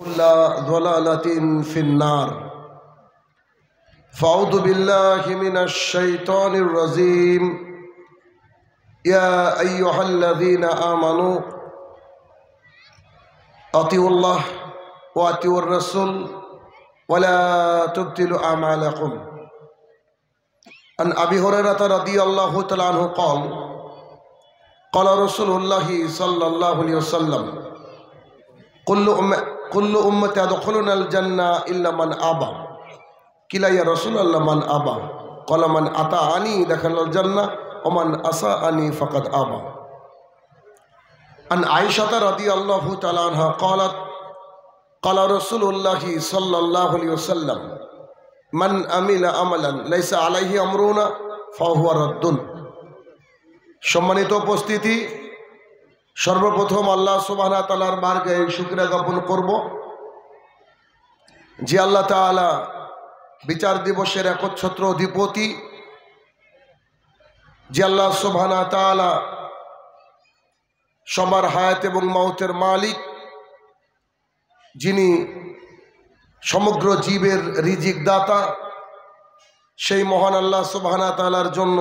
كل ضلالة في النار فأعوذ بالله من الشيطان الرجيم يا أيها الذين آمنوا أطيعوا الله وأطيعوا الرسول ولا تبطلوا أعمالكم عن أبي هريرة رضي الله تعالى عنه قال رسول الله صلى الله عليه وسلم كل أمتي يدخلون الجنة إلا من أبى قيل يا رسول الله من أبى قال من أطاعني دخل الجنة ومن أساءني فقد أبى عن عائشة رضي الله تعالى عنها قالت قال رسول الله صلى الله عليه وسلم من عمل عملا ليس عليه أمرنا فهو رد। সম্মানিত উপস্থিতি, সর্বপ্রথম আল্লাহ সুবহানাহু ওয়া তাআলার বারগাহে শুকরিয়া জ্ঞাপন করব যে আল্লাহ তাআলা বিচার দিবসের একচ্ছত্র অধিপতি, যে আল্লাহ সুবহানাহু ওয়া তাআলা সবার হায়াত এবং মওতের মালিক, যিনি সমগ্র জীবের রিজিক দাতা, সেই মহান আল্লাহ সুবহানাহু ওয়া তাআলার জন্য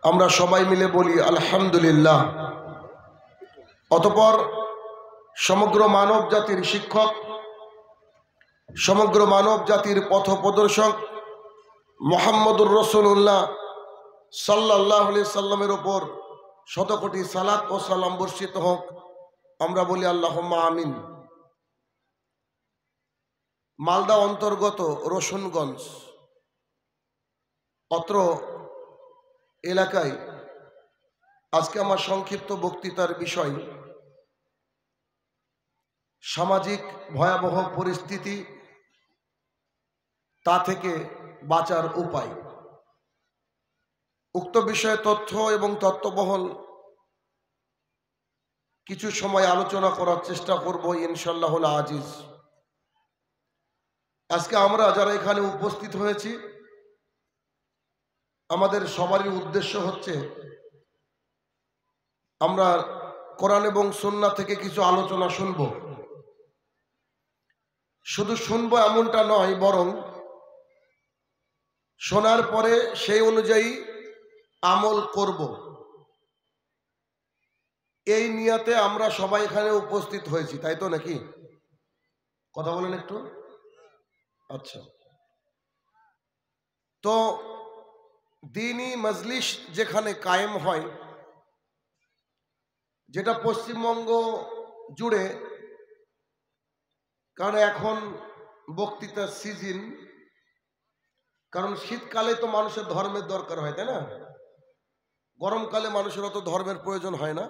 আমরা সবাই মিলে বলি আলহামদুলিল্লাহ। অতঃপর সমগ্র মানব জাতির শিক্ষক, সমগ্র মানব জাতির পথপ্রদর্শক মুহাম্মদুর রাসূলুল্লাহ সাল্লাল্লাহু আলাইহি সাল্লামের উপর শতকোটি সালাত ও সালাম বর্ষিত হোক, আমরা বলি আল্লাহুম্মা আমিন। মালদা অন্তর্গত রসুনগঞ্জ অত্র এলাকায় আজকে আমার সংক্ষিপ্ত বক্তৃতার বিষয় সামাজিক ভয়াবহ পরিস্থিতি, তা থেকে বাঁচার উপায়। উক্ত বিষয়ে তথ্য এবং তত্ত্ববহল কিছু সময় আলোচনা করার চেষ্টা করব ইনশাআল্লাহুল আজিজ। আজকে আমরা যারা এখানে উপস্থিত হয়েছি, আমাদের সবারই উদ্দেশ্য হচ্ছে আমরা কোরআন এবং সুন্নাহ থেকে কিছু আলোচনা শুনব। শুধু শুনবো এমনটা নয়, বরং শোনার পরে সেই অনুযায়ী আমল করব, এই নিয়তে আমরা সবাই এখানে উপস্থিত হয়েছি, তাই তো নাকি? কথা বলেন একটু। আচ্ছা, তো দ্বীনি মজলিস যেখানে কায়েম হয়, যেটা পশ্চিমবঙ্গ জুড়ে, কারণ এখন বক্তৃতার সিজন, কারণ শীতকালে তো মানুষের ধর্মের দরকার হয়, তাই না? গরমকালে মানুষের অত ধর্মের প্রয়োজন হয় না,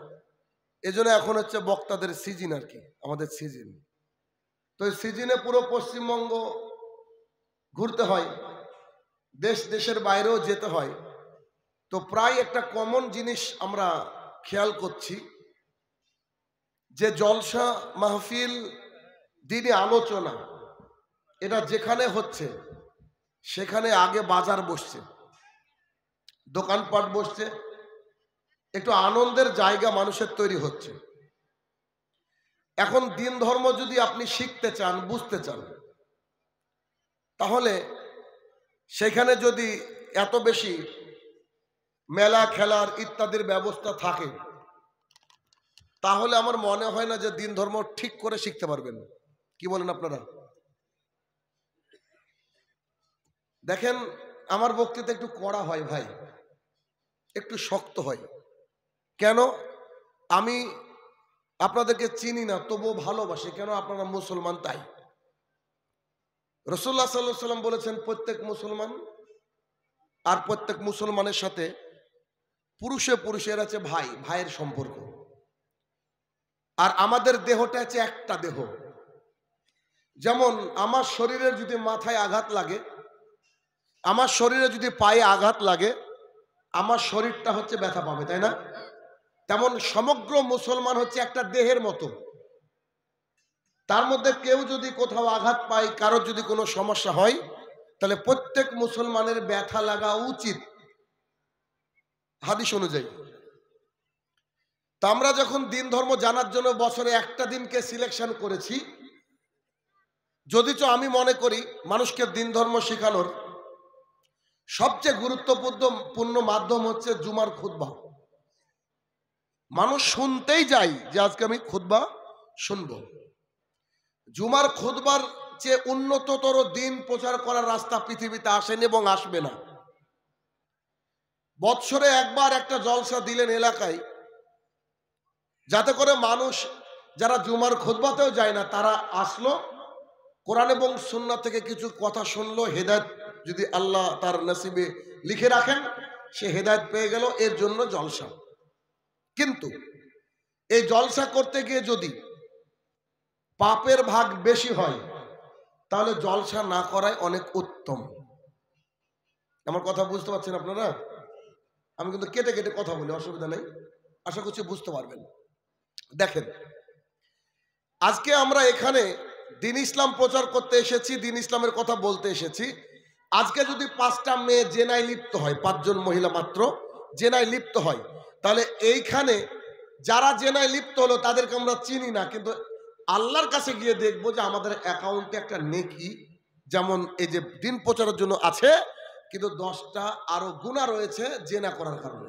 এজন্য এখন হচ্ছে বক্তাদের সিজন আর কি, আমাদের সিজন। তো এই সিজনে পুরো পশ্চিমবঙ্গ ঘুরতে হয়, দেশ দেশের বাইরেও যেতে হয়। তো প্রায় একটা কমন জিনিস আমরা খেয়াল করছি যে জলসা মাহফিল, দ্বীনি আলোচনা, এটা যেখানে হচ্ছে সেখানে আগে বাজার বসছে, দোকানপাট বসছে, একটু আনন্দের জায়গা মানুষের তৈরি হচ্ছে। এখন দিন ধর্ম যদি আপনি শিখতে চান, বুঝতে চান, তাহলে সেখানে যদি এত বেশি মেলা খেলার ইত্যাদির ব্যবস্থা থাকে, তাহলে আমার মনে হয় না যে দিন ধর্ম ঠিক করে শিখতে পারবেন। কি বলেন আপনারা? দেখেন, আমার বক্তৃতা একটু কড়া হয় ভাই, একটু শক্ত হয়। কেন? আমি আপনাদেরকে চিনি না, তবুও ভালোবাসি। কেন? আপনারা মুসলমান, তাই। রাসূলুল্লাহ সাল্লাল্লাহু আলাইহি ওয়াসাল্লাম বলেছেন, প্রত্যেক মুসলমান আর প্রত্যেক মুসলমানের সাথে পুরুষে পুরুষের আছে ভাই, ভাইয়ের সম্পর্ক। আর আমাদের দেহটা আছে একটা দেহ। যেমন আমার শরীরে যদি মাথায় আঘাত লাগে, আমার শরীরে যদি পায়ে আঘাত লাগে, আমার শরীরটা হচ্ছে ব্যথা পাবে, তাই না? তেমন সমগ্র মুসলমান হচ্ছে একটা দেহের মতো। তার মধ্যে কেউ যদি কোথাও আঘাত পায়, কারোর যদি কোনো সমস্যা হয়, তাহলে প্রত্যেক মুসলমানের ব্যথা লাগা উচিত হাদিস অনুযায়ী। তা আমরা যখন দিন ধর্ম জানার জন্য বছরে একটা দিনকে সিলেকশন করেছি, যদিচ আমি মনে করি মানুষকে দিন ধর্ম শেখানোর সবচেয়ে গুরুত্বপূর্ণ মাধ্যম হচ্ছে জুমার খুতবা। মানুষ শুনতেই যায় যে আজকে আমি খুতবা শুনবো। জুমার খুতবার চেয়ে উন্নততর দিন প্রচার করার রাস্তা পৃথিবীতে আসেনি এবং আসবে না। বৎসরে একবার একটা জলসা দিলেন এলাকায়, যাতে করে মানুষ যারা জুমার খুতবাতেও যায় না তারা আসলো, কোরআন এবং সুন্নাহ থেকে কিছু কথা শুনলো, হেদায়েত যদি আল্লাহ তার নসিবে লিখে রাখেন সে হেদায়েত পেয়ে গেল, এর জন্য জলসা। কিন্তু এই জলসা করতে গিয়ে যদি পাপের ভাগ বেশি হয় তাহলে জলসা না করাই অনেক উত্তম। আমার কথা বুঝতে পারছেন আপনারা? আমি কিন্তু কেটে কেটে কথা বলি, অসুবিধা নেই, আশা করছি বুঝতে পারবেন। দেখেন, আজকে আমরা এখানে দিন ইসলাম প্রচার করতে এসেছি, দিন ইসলামের কথা বলতে এসেছি। আজকে যদি 5টা মেয়ে জেনায় লিপ্ত হয়, 5 জন মহিলা মাত্র জেনায় লিপ্ত হয়, তাহলে এইখানে যারা জেনায় লিপ্ত হলো তাদেরকে আমরা চিনি না, কিন্তু আল্লাহর কাছে গিয়ে দেখবো যে আমাদের অ্যাকাউন্টে একটা নেকি যেমন এই যে দিন প্রচারের জন্য আছে, কিন্তু 10টা আরো গুনাহ রয়েছে জেনা করার কারণে।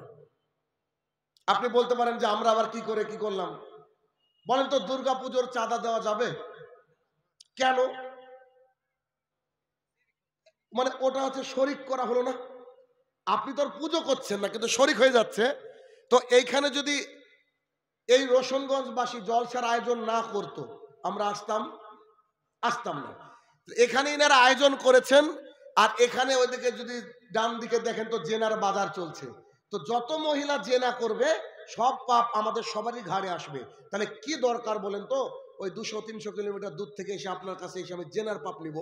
আপনি বলতে পারেন যে আমরা আবার কি করে কি করলাম? বলেন তো, দুর্গাপুজোর চাঁদা দেওয়া যাবে কেন? মানে ওটা হচ্ছে শরিক করা হলো না। আপনি তো আর পুজো করছেন না, কিন্তু শরিক হয়ে যাচ্ছে। তো এইখানে যদি এই রোশনগঞ্জবাসী জলসার আয়োজন না করত, আমরা আসতাম না। এখানে এনারা আয়োজন করেছেন, আর এখানে ওইদিকে যদি ডান দিকে দেখেন তো জেনার বাজার চলছে। তো যত মহিলা জেনা করবে সব পাপ আমাদের সবারই ঘাড়ে আসবে। তাহলে কি দরকার বলেন তো ওই 200-300 কিলোমিটার দূর থেকে এসে আপনার কাছে এসে আমি জেনার পাপ নিব?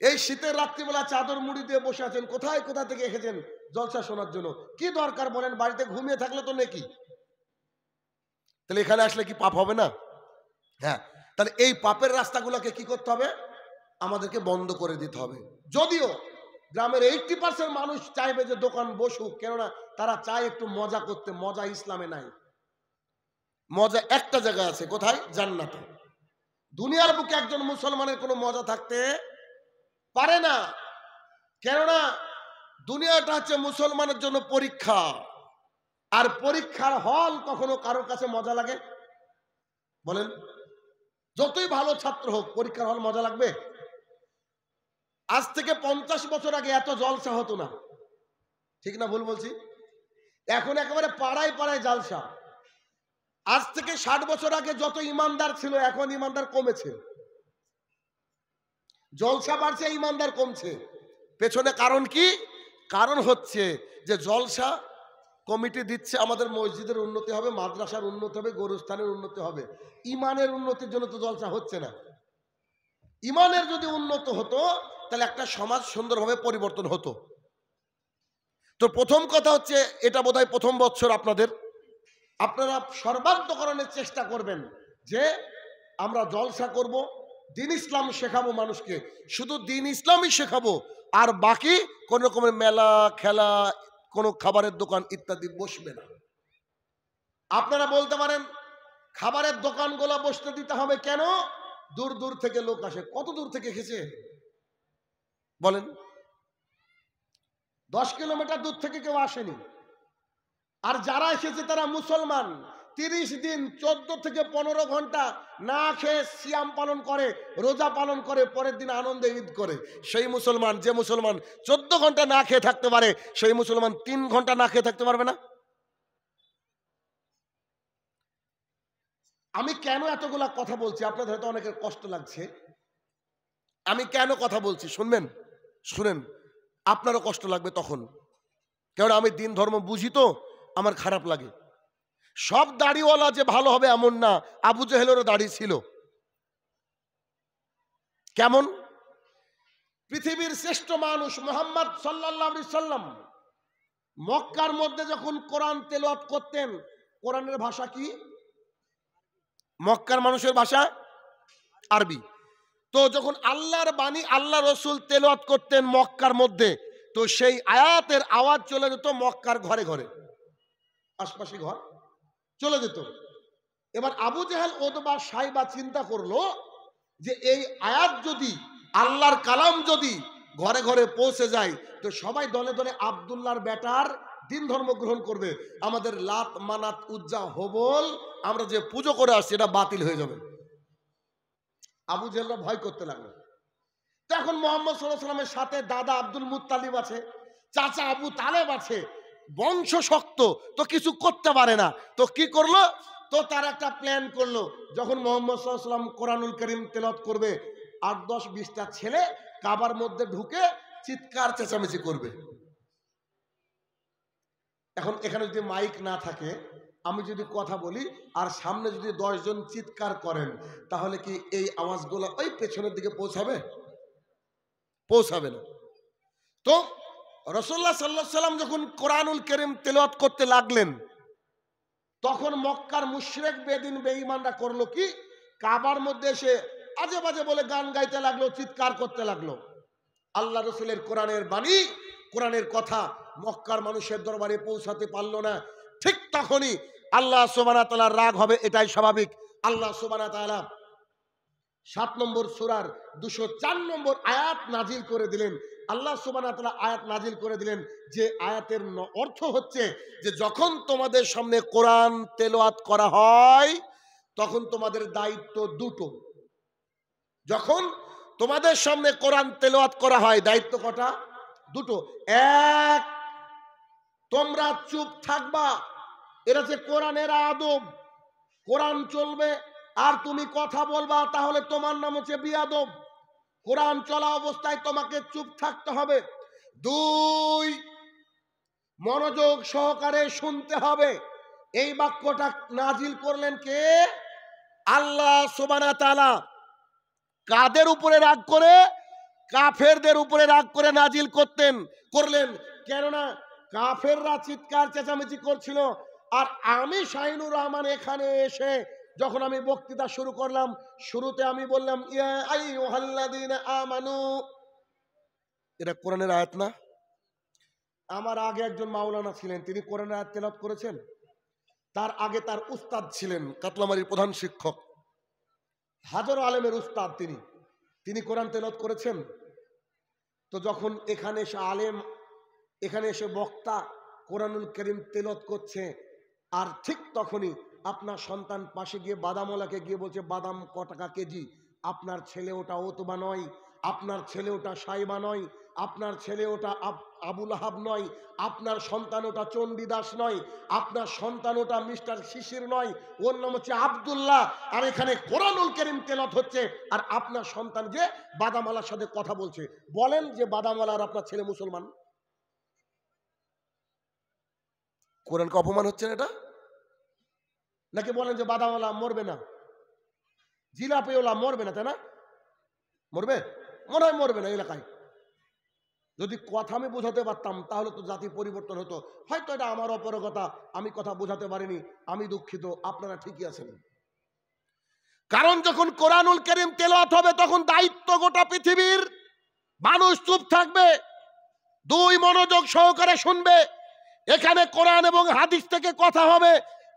এই শীতের রাত্রিবেলা চাদর মুড়ি দিয়ে বসে আছেন, কোথায় কোথা থেকে এসেছেন জলসা শোনার জন্য? কি দরকার বলেন? বাড়িতে ঘুমিয়ে থাকলে তো নেকি। তাহলে এখানে আসলে কি পাপ হবে না? হ্যাঁ। তাহলে এই পাপের রাস্তাগুলোকে কি করতে হবে? আমাদেরকে বন্ধ করে দিতে হবে। যদিও গ্রামের 80% মানুষ চাইবে যে দোকান বসুক, কেননা তারা চায় একটু মজা করতে। মজা ইসলামে নাই। মজা একটা জায়গায় আছে, কোথায়? জান্নাতে। দুনিয়ার বুকে একজন মুসলমানের কোনো মজা থাকতে পারে না, কেননা দুনিয়াটা হচ্ছে মুসলমানের জন্য পরীক্ষা। আর পরীক্ষার হল কখনো কারোর কাছে মজা লাগে? বলেন, যতই ভালো ছাত্র হোক পরীক্ষার হল মজা লাগবে? আজ থেকে 50 বছর আগে এত জলসা হতো না, ঠিক না ভুল বলছি? এখন একেবারে পাড়ায় পাড়ায় জলসা। আজ থেকে 60 বছর আগে যত ইমানদার ছিল এখন ইমানদার কমেছে। জলসা বাড়ছে, ইমানদার কমছে। পেছনে কারণ কি? কারণ হচ্ছে যে জলসা কমিটি দিচ্ছে আমাদের মসজিদের উন্নতি হবে, মাদ্রাসার উন্নতি হবে, গোরস্থানের উন্নতি হবে। ইমানের উন্নতির জন্য তো জলসা হচ্ছে না। ইমানের যদি উন্নত হতো তাহলে একটা সমাজ সুন্দরভাবে পরিবর্তন হতো। তো প্রথম কথা হচ্ছে, এটা বোধহয় প্রথম বছর আপনারা সর্বান্তকরণের চেষ্টা করবেন যে আমরা জলসা করব, দিন ইসলাম শেখাবো মানুষকে, শুধু দিন ইসলামই শেখাবো, আর বাকি কোন রকমের মেলা খেলা, কোনো খাবারের দোকান ইত্যাদি বসবে না। আপনারা বলতে পারেন খাবারের দোকানগুলো বসতে দিতে হবে কেন? দূর দূর থেকে লোক আসে। কত দূর থেকে এসেছে বলেন? 10 কিলোমিটার দূর থেকে কেউ আসেনি। আর যারা এসেছে তারা মুসলমান। 30 দিন 14 থেকে 15 ঘন্টা না খেয়ে সিয়াম পালন করে, রোজা পালন করে, পরের দিন আনন্দে ঈদ করে। সেই মুসলমান, যে মুসলমান 14 ঘন্টা না খেয়ে থাকতে পারে, সেই মুসলমান 3 ঘন্টা না খেয়ে থাকতে পারবে না? আমি কেন এতগুলা কথা বলছি আপনাদের হয়তো অনেকের কষ্ট লাগছে। আমি কেন কথা বলছি শুনেন, আপনারও কষ্ট লাগবে তখন, কারণ আমি দিন ধর্ম বুঝি তো আমার খারাপ লাগে। সব দাড়িওয়ালা যে ভালো হবে এমন না। আবু জেহেলেরও দাড়ি ছিল। কেমন? পৃথিবীর শ্রেষ্ঠ মানুষ মুহাম্মদ সাল্লাল্লাহু আলাইহি সাল্লাম মক্কার মধ্যে যখন কোরআন তেলাওয়াত করতেন, কোরআনের ভাষা কি? মক্কার মানুষের ভাষা আরবি। তো যখন আল্লাহর বাণী আল্লাহ রসুল তেলাওয়াত করতেন মক্কার মধ্যে, তো সেই আয়াতের আওয়াজ চলে যেত মক্কার ঘরে ঘরে, আশপাশে ঘর চলে যেত। এবার আবু জেহেল ওতবা সাইবা চিন্তা করলো যে এই আয়াত যদি, আল্লাহর কালাম যদি ঘরে ঘরে পৌঁছে যায়, তো সবাই দলে দলে আব্দুল্লাহর বেটার দিন ধর্ম গ্রহণ করবে, আমাদের লাত মানাত উজ্জা হবল আমরা যে পুজো করে আসছি এটা বাতিল হয়ে যাবে। আবু জেহেলরা ভয় করতে লাগলো। তখন মোহাম্মদ সাল্লাল্লাহু আলাইহি ওয়াসাল্লামের সাথে দাদা আব্দুল মুত্তালিব আছে, চাচা আবু তালেব আছে, বংশ শক্ত, তো কিছু করতে পারে না। তো কি করলো, তো তার একটা প্ল্যান করলো, যখন মোহাম্মদ সাল্লাল্লাহু আলাইহি ওয়াসাল্লাম কোরআনুল কারীম তেলাওয়াত করবে, 8-10-20টা ছেলে কাবার মধ্যে ঢুকে চিৎকার চেঁচামেচি করবে। এখন এখানে যদি মাইক না থাকে, আমি যদি কথা বলি আর সামনে যদি 10 জন চিৎকার করেন, তাহলে কি এই আওয়াজগুলো ওই পেছনের দিকে পৌঁছাবে? পৌঁছাবে না। তো রাসূলুল্লাহ সাল্লাল্লাহু আলাইহি ওয়াসাল্লাম যখন কোরআনুল কারীম তেলাওয়াত করতে লাগলেন, তখন মক্কার মুশরিক বেদিন বেঈমানরা করলো কি, কাবার মধ্যে এসে আজে বাজে বলে গান গাইতে লাগলো, চিৎকার করতে লাগলো। আল্লাহ রাসূলের কোরআনের বাণী, কোরআনের কথা মক্কার মানুষের দরবারে পৌঁছাতে পারলো না। ঠিক তখনই আল্লাহ সুবহানাহু ওয়া তাআলার রাগ হবে, এটাই স্বাভাবিক। আল্লাহ সুবহানাহু ওয়া তাআলা 7 নম্বর সূরার 204 নম্বর আয়াত নাজিল করে দিলেন। আল্লাহ সুবহানাহু ওয়া তাআলা আয়াত নাজিল করে দিলেন, যে আয়াতের অর্থ হচ্ছে যে যখন তোমাদের সামনে কোরআন তেলাওয়াত করা হয়, তখন তোমাদের দায়িত্ব দুটো। যখন তোমাদের সামনে কোরআন তেলাওয়াত করা হয়, দায়িত্ব কটা? দুটো। এক, তোমরা চুপ থাকবা, এটা যে কোরআনের আদব, কোরআন চলবে আর তুমি কথা বলবা, তাহলে তোমার নাম হচ্ছে বিয়াদব। কোরআন চলা অবস্থায় তোমাকে চুপ থাকতে হবে। 2, মনোযোগ সহকারে শুনতে হবে। এই বাক্যটা নাজিল করলেন কে? আল্লাহ সুবহানাহু ওয়া তাআলা। কাদের উপরে রাগ করে? কাফেরদের উপরে রাগ করে নাজিল করলেন। কেননা কাফেররা চিৎকার চেঁচামেচি করছিল, আর আমি শাহিনুর রহমান এখানে এসে যখন আমি বক্তৃতা শুরু করলাম, শুরুতে আমি বললাম ইয়া আইয়ুহাল্লাযীনা আমানু, এটা কোরআনের আয়াত না? আমার আগে একজন মাওলানা ছিলেন, তিনি কোরআনের আয়াত তেলাওয়াত করেছেন। তার আগে তার উস্তাদ ছিলেন, কাতলামারির প্রধান শিক্ষক হাজার আলেমের উস্তাদ, তিনি কোরআন তেলাওয়াত করেছেন। তো যখন এখানে এসে আলেম, এখানে এসে বক্তা কোরআনুল কারীম তেলাওয়াত করছে, আর ঠিক তখনই আপনার সন্তান পাশে গিয়ে বাদামওয়ালাকে গিয়ে বলছে, বাদাম ক টাকা কেজি? আপনার ছেলে ওটা ওতবা নয়, আপনার ছেলে ওটা সাইবা নয়, আপনার ছেলে ওটা আবু লাহাব নয়, আপনার সন্তান ওটা চণ্ডীদাস নয়, আপনার সন্তান ওটা মিস্টার শিশির নয়, ওর নাম হচ্ছে আব্দুল্লাহ। আর এখানে কোরআনুল কারীম তেলাওয়াত হচ্ছে, আর আপনার সন্তান যে বাদামওয়ালার সাথে কথা বলছে। বলেন যে বাদামওয়ালা আর আপনার ছেলে মুসলমান? কোরআনকে অপমান হচ্ছে না এটা? নাকি বলেন যে বাদামওয়ালা মরবে না, জিলাপিওয়ালা মরবে না, তাই না? মরবে? মনে হয় মরবে না এলাকায়। যদি কথা আমি বোঝাতে পারতাম তাহলে তো জাতি পরিবর্তন হতো। হয়তো এটা আমার অপারগতা, আমি কথা বোঝাতে পারিনি, আমি দুঃখিত, আপনারা ঠিকই আছেন। কারণ যখন কোরআনুল কারীম তেলাওয়াত হবে, তখন দায়িত্ব গোটা পৃথিবীর মানুষ চুপ থাকবে। 2, মনোযোগ সহকারে শুনবে। এখানে কোরআন এবং হাদিস থেকে কথা হবে,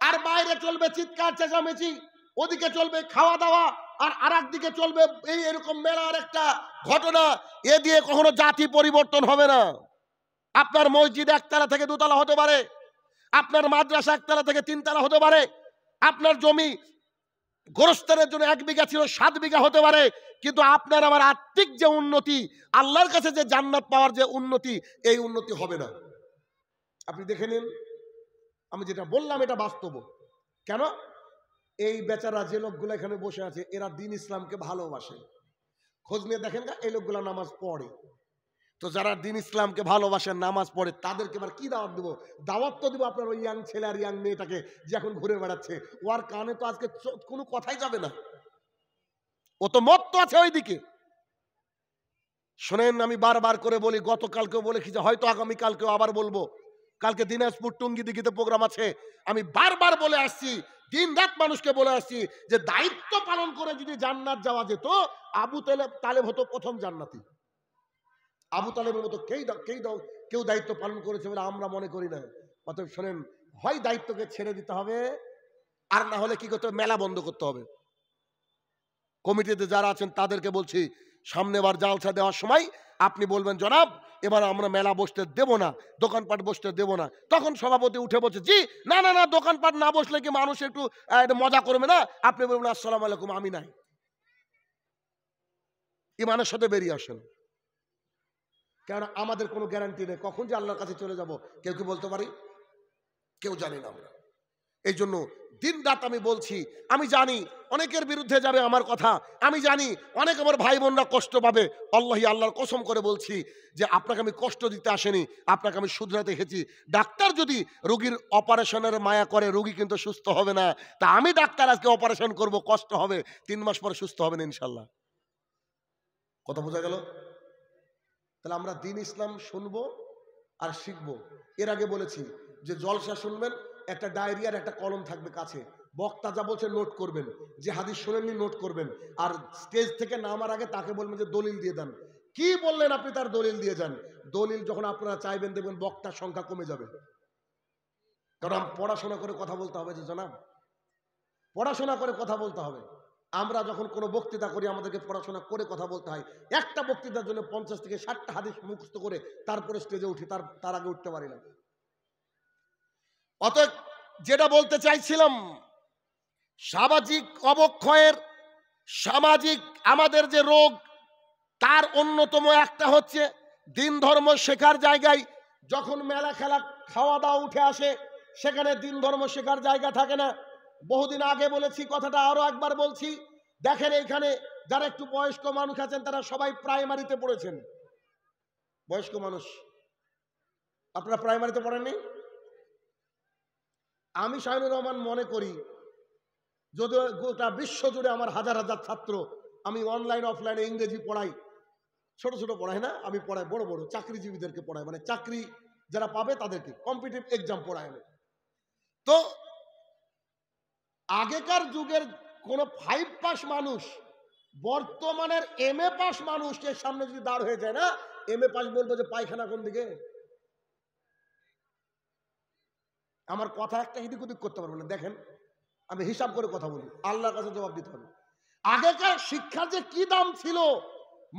আর বাইরে চলবে চিৎকার চেঁচামেচি, ওদিকে চলবে খাওয়া দাওয়া, আর আরেক দিকে চলবে এই এরকম মেলার একটা ঘটনা। এ দিয়ে কখনো জাতি পরিবর্তন হবে না। আপনার মসজিদ 1 তলা থেকে 2 তলা হতে পারে, আপনার মাদ্রাসা 1 তলা থেকে 3 তলা হতে পারে, আপনার জমি গোরস্থানের জন্য 1 বিঘা ছিল 7 বিঘা হতে পারে, কিন্তু আপনার আমার আত্মিক যে উন্নতি, আল্লাহর কাছে যে জান্নাত পাওয়ার যে উন্নতি, এই উন্নতি হবে না। আপনি দেখে নিন, আমি যেটা বললাম এটা বাস্তব। কেন? এই বেচারা যে লোকগুলো এখানে বসে আছে, এরা দ্বীন ইসলামকে ভালোবাসে। খোঁজ নিয়ে দেখেন না, এই লোকগুলো নামাজ পড়ে। তো যারা দ্বীন ইসলামকে ভালোবাসেন, নামাজ পড়ে, তাদেরকে এবার কি দাওয়াত দিব? দাওয়াত তো দিব আপনার ওই ইয়াং ছেলে আর ইয়াং মেয়েটাকে যে এখন ঘুরে বেড়াচ্ছে, ওর কানে তো আজকে কোনো কথাই যাবে না, ও তো মত তো আছে ওইদিকে। শোনেন, আমি বারবার করে বলি, গতকালকেও বলেছি, হয়তো আগামীকালকেও আবার বলবো। কালকে দিনাজপুর টুঙ্গি দিঘিতে প্রোগ্রাম আছে। আমি বারবার বলে আসছি, দিন রাত মানুষকে বলে আসছি, যে দায়িত্ব পালন করে যদি জান্নাত যাওয়া যেত, আবু তালেব হতো প্রথম জান্নাতি। আবু তালেবের মতো কেউ দায়িত্ব পালন করেছে বলে আমরা মনে করি না। অতএব শোনেন, হয় দায়িত্বকে ছেড়ে দিতে হবে, আর না হলে কি করতে হবে, মেলা বন্ধ করতে হবে। কমিটিতে যারা আছেন তাদেরকে বলছি, সামনেবার জালসা দেওয়ার সময় আপনি বলবেন জনাব এবার আমরা মেলা বসতে দেব না, দোকানপাট বসতে দেব না। তখন সভাপতি উঠে বলছে জি না না না, দোকানপাট না বসলে কি মানুষ একটু মজা করবে না? আপনি বলবেন আসসালামু আলাইকুম, আমি নাই। ইমানের সাথে বেরিয়ে আসেন, কারণ আমাদের কোনো গ্যারান্টি নেই কখন যে আল্লাহর কাছে চলে যাব, কেউ কি বলতে পারি? কেউ জানি না আমরা। এই জন্য দিন রাত আমি বলছি, আমি জানি অনেকের বিরুদ্ধে যাবে আমার কথা, আমি জানি অনেক আমার ভাই বোনরা কষ্ট পাবে। আল্লাহি আল্লাহর কসম করে বলছি যে আপনাকে আমি কষ্ট দিতে আসেনি, আপনাকে আমি শুধরাতে এসেছি। ডাক্তার যদি রোগীর অপারেশনের মায়া করে, রোগী কিন্তু সুস্থ হবে না। তা আমি ডাক্তার আজকে অপারেশন করব, কষ্ট হবে, 3 মাস পরে সুস্থ হবেন ইনশাল্লাহ। কথা বোঝা গেল? তাহলে আমরা দিন ইসলাম শুনবো আর শিখবো। এর আগে বলেছি যে জলসা শুনবেন, একটা ডায়রিয়ার একটা কলম থাকবে কাছে, বক্তা যা বলছে নোট করবেন, যে হাদিস শুনেননি নোট করবেন, আর স্টেজ থেকে নামার আগে তাকে বলবেন যে দলিল দিয়ে দেন, কি বললেন আপনি তার দলিল দিয়ে যান। দলিল যখন আপনারা চাইবেন দেখবেন বক্তার সংখ্যা কমে যাবে। কারণ পড়াশোনা করে কথা বলতে হবে, যে জনাব পড়াশোনা করে কথা বলতে হবে। আমরা যখন কোনো বক্তৃতা করি আমাদেরকে পড়াশোনা করে কথা বলতে হয়। একটা বক্তৃতার জন্য 50 থেকে 60টা হাদিস মুখস্থ করে তারপরে স্টেজে উঠি, তার আগে উঠতে পারি না। অতএব যেটা বলতে চাইছিলাম, সামাজিক অবক্ষয়ের, সামাজিক আমাদের যে রোগ, তার অন্যতম একটা হচ্ছে দিন ধর্ম শেখার জায়গায় যখন মেলা খেলা খাওয়া দাওয়া উঠে আসে, সেখানে দিন ধর্ম শেখার জায়গা থাকে না। বহুদিন আগে বলেছি কথাটা, আরো একবার বলছি। দেখেন এইখানে যারা একটু বয়স্ক মানুষ আছেন তারা সবাই প্রাইমারিতে পড়েছেন। বয়স্ক মানুষ, আপনারা প্রাইমারিতে পড়েননি? আমি শাহিনুর রহমান মনে করি, যদি গোটা বিশ্ব জুড়ে আমার হাজার হাজার ছাত্র, আমি অনলাইন অফলাইনে ইংরেজি পড়াই, ছোট ছোট পড়াই না, আমি পড়াই বড় বড় চাকরিজীবীদেরকে পড়াই, মানে চাকরি যারা পাবে তাদেরকে কম্পিটিটিভ এক্সাম পড়াই আমি। তো আগেকার যুগের কোন 5 পাস মানুষ বর্তমানের MA পাস মানুষের সামনে যদি দাঁড় হয়ে যায় না, MA পাস বলবো যে পায়খানা কোন দিকে। আমার কথা একটা এদিক ওদিক করতে পারবো না। দেখেন আমি হিসাব করে কথা বলি, আল্লাহর কাছে জবাব দিতে হবে। আগেকার শিক্ষার যে কি দাম ছিল,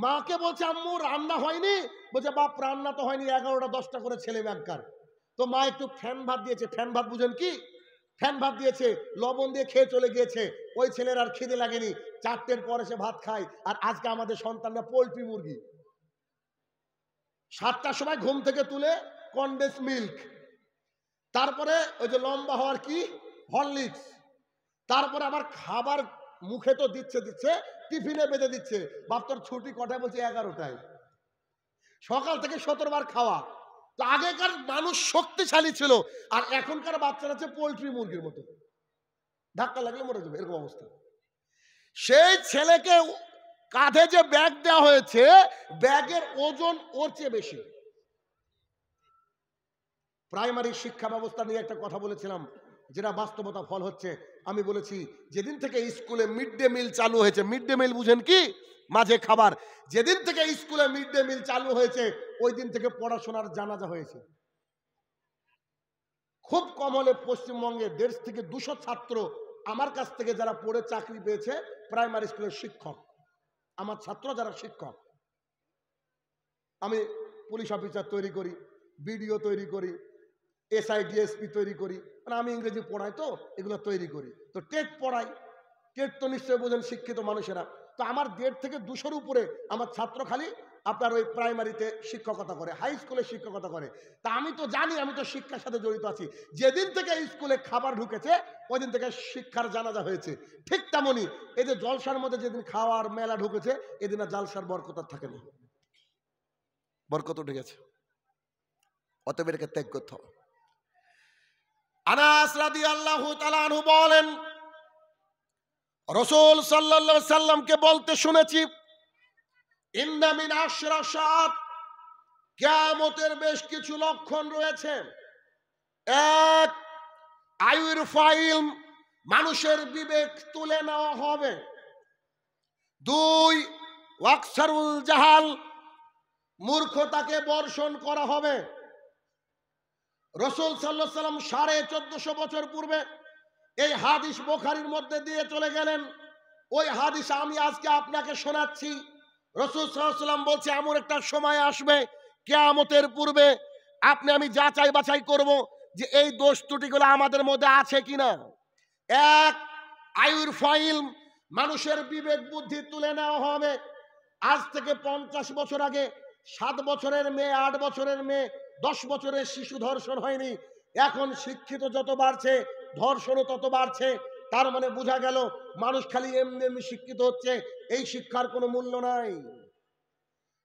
মাকে বলছে আম্মু রান্না হয়নি, বলছে বাপ রান্না তো হয়নি, 11টা 10টা করে ছেলে ব্যাংকার। তো মা একটু ফ্যান ভাত দিয়েছে, ফ্যান ভাত বুঝেন কি? ফ্যান ভাত দিয়েছে, লবণ দিয়ে খেয়ে চলে গিয়েছে। ওই ছেলের আর খিদে লাগেনি, 4টের পরে সে ভাত খায়। আর আজকে আমাদের সন্তানরা পোল্ট্রি মুরগি, 7টার সময় ঘুম থেকে তুলে কনডেন্স মিল্ক, তারপরে ওই যে লম্বা হওয়ার কি হরলিক্স, তারপরে আবার খাবার মুখে তো দিচ্ছে টিফিনে বেঁধে দিচ্ছে। বাপ তোর ছুটি কটায়? বলছে 11টায়। সকাল থেকে 17 বার খাওয়া। তো আগেকার মানুষ শক্তিশালী ছিল, আর এখনকার বাচ্চারা হচ্ছে পোল্ট্রি মুরগির মতো, ধাক্কা লাগলে মরে যাবে, এরকম অবস্থা। সেই ছেলেকে কাঁধে যে ব্যাগ দেওয়া হয়েছে, ব্যাগের ওজন ওর চেয়ে বেশি। প্রাইমারি শিক্ষা ব্যবস্থা নিয়ে একটা কথা বলেছিলাম, যেটা বাস্তবতা ফল হচ্ছে। আমি বলেছি যেদিন থেকে স্কুলে মিড ডে মিল চালু হয়েছে, মিড ডে মিল বুঝেন কি? মাঝে খাবার। যেদিন থেকে স্কুলে মিড ডে মিল চালু হয়েছে ওই দিন থেকে পড়াশোনার জানাজা হয়েছে। খুব কম হলে পশ্চিমবঙ্গে 150 থেকে 200 ছাত্র আমার কাছ থেকে যারা পড়ে চাকরি পেয়েছে, প্রাইমারি স্কুলের শিক্ষক, আমার ছাত্র যারা শিক্ষক। আমি পুলিশ অফিসার তৈরি করি, বিডিও তৈরি করি, SI DSP তৈরি করি, মানে আমি ইংরেজি পড়াই, তো এগুলো তৈরি করি। তো টেট পড়াই, টেট তো নিশ্চয়ই বোঝেন, শিক্ষিত মানুষেরা। তো আমার 150 থেকে 200-র উপরে আমার ছাত্র খালি আপনার ওই প্রাইমারিতে শিক্ষকতা করে, হাই স্কুলে শিক্ষকতা করে। তা আমি তো জানি, আমি তো শিক্ষার সাথে জড়িত আছি। যেদিন থেকে স্কুলে খাবার ঢুকেছে ওই দিন থেকে শিক্ষার জানাজা হয়েছে। ঠিক তেমনই এই যে জলসার মধ্যে যেদিন খাওয়ার মেলা ঢুকেছে, এদিন আর জালসার বরকত থাকে না, বরকত উঠে গেছে। অতএব এটাকে ত্যাগ করতে হবে। আনাস রাদিয়াল্লাহু তাআলা আনহু বলেন, রাসূল সাল্লাল্লাহু আলাইহি সাল্লামকে বলতে শুনেছি, ইন্না মিন আশরাশাত, কিয়ামতের বেশ কিছু লক্ষণ রয়েছে। এক, আয়ুর ফাইল, মানুষের বিবেক তুলে নেওয়া হবে। 2, ওয়াকসারুল জাহাল, মূর্খতাকে বর্ষণ করা হবে। রাসূল সাল্লাল্লাহু আলাইহি সাল্লাম 1450 বছর পূর্বে এই হাদিস বুখারীর মধ্যে দিয়ে চলে গেলেন। ওই হাদিস আমি আজকে আপনাকে শোনাচ্ছি। রাসূল সাল্লাল্লাহু আলাইহি ওয়াসাল্লাম বলছে এমন একটা সময় আসবে কিয়ামতের পূর্বে আমি যাচাই বাছাই করব যে এই দোষ ত্রুটিগুলো আমাদের মধ্যে আছে কিনা। এক, আয়ুর ফাইল, মানুষের বিবেক বুদ্ধি তুলে নেওয়া হবে। আজ থেকে 50 বছর আগে 7 বছরের মেয়ে, 8 বছরের মেয়ে, 10 বছরের শিশু ধর্ষণ হয়নি। এখন শিক্ষিত যত বাড়ছে ধর্ষণও তত বাড়ছে। তার মানে বোঝা গেল মানুষ খালি এমনি এমনি শিক্ষিত হচ্ছে, এই শিক্ষার কোনো মূল্য নাই।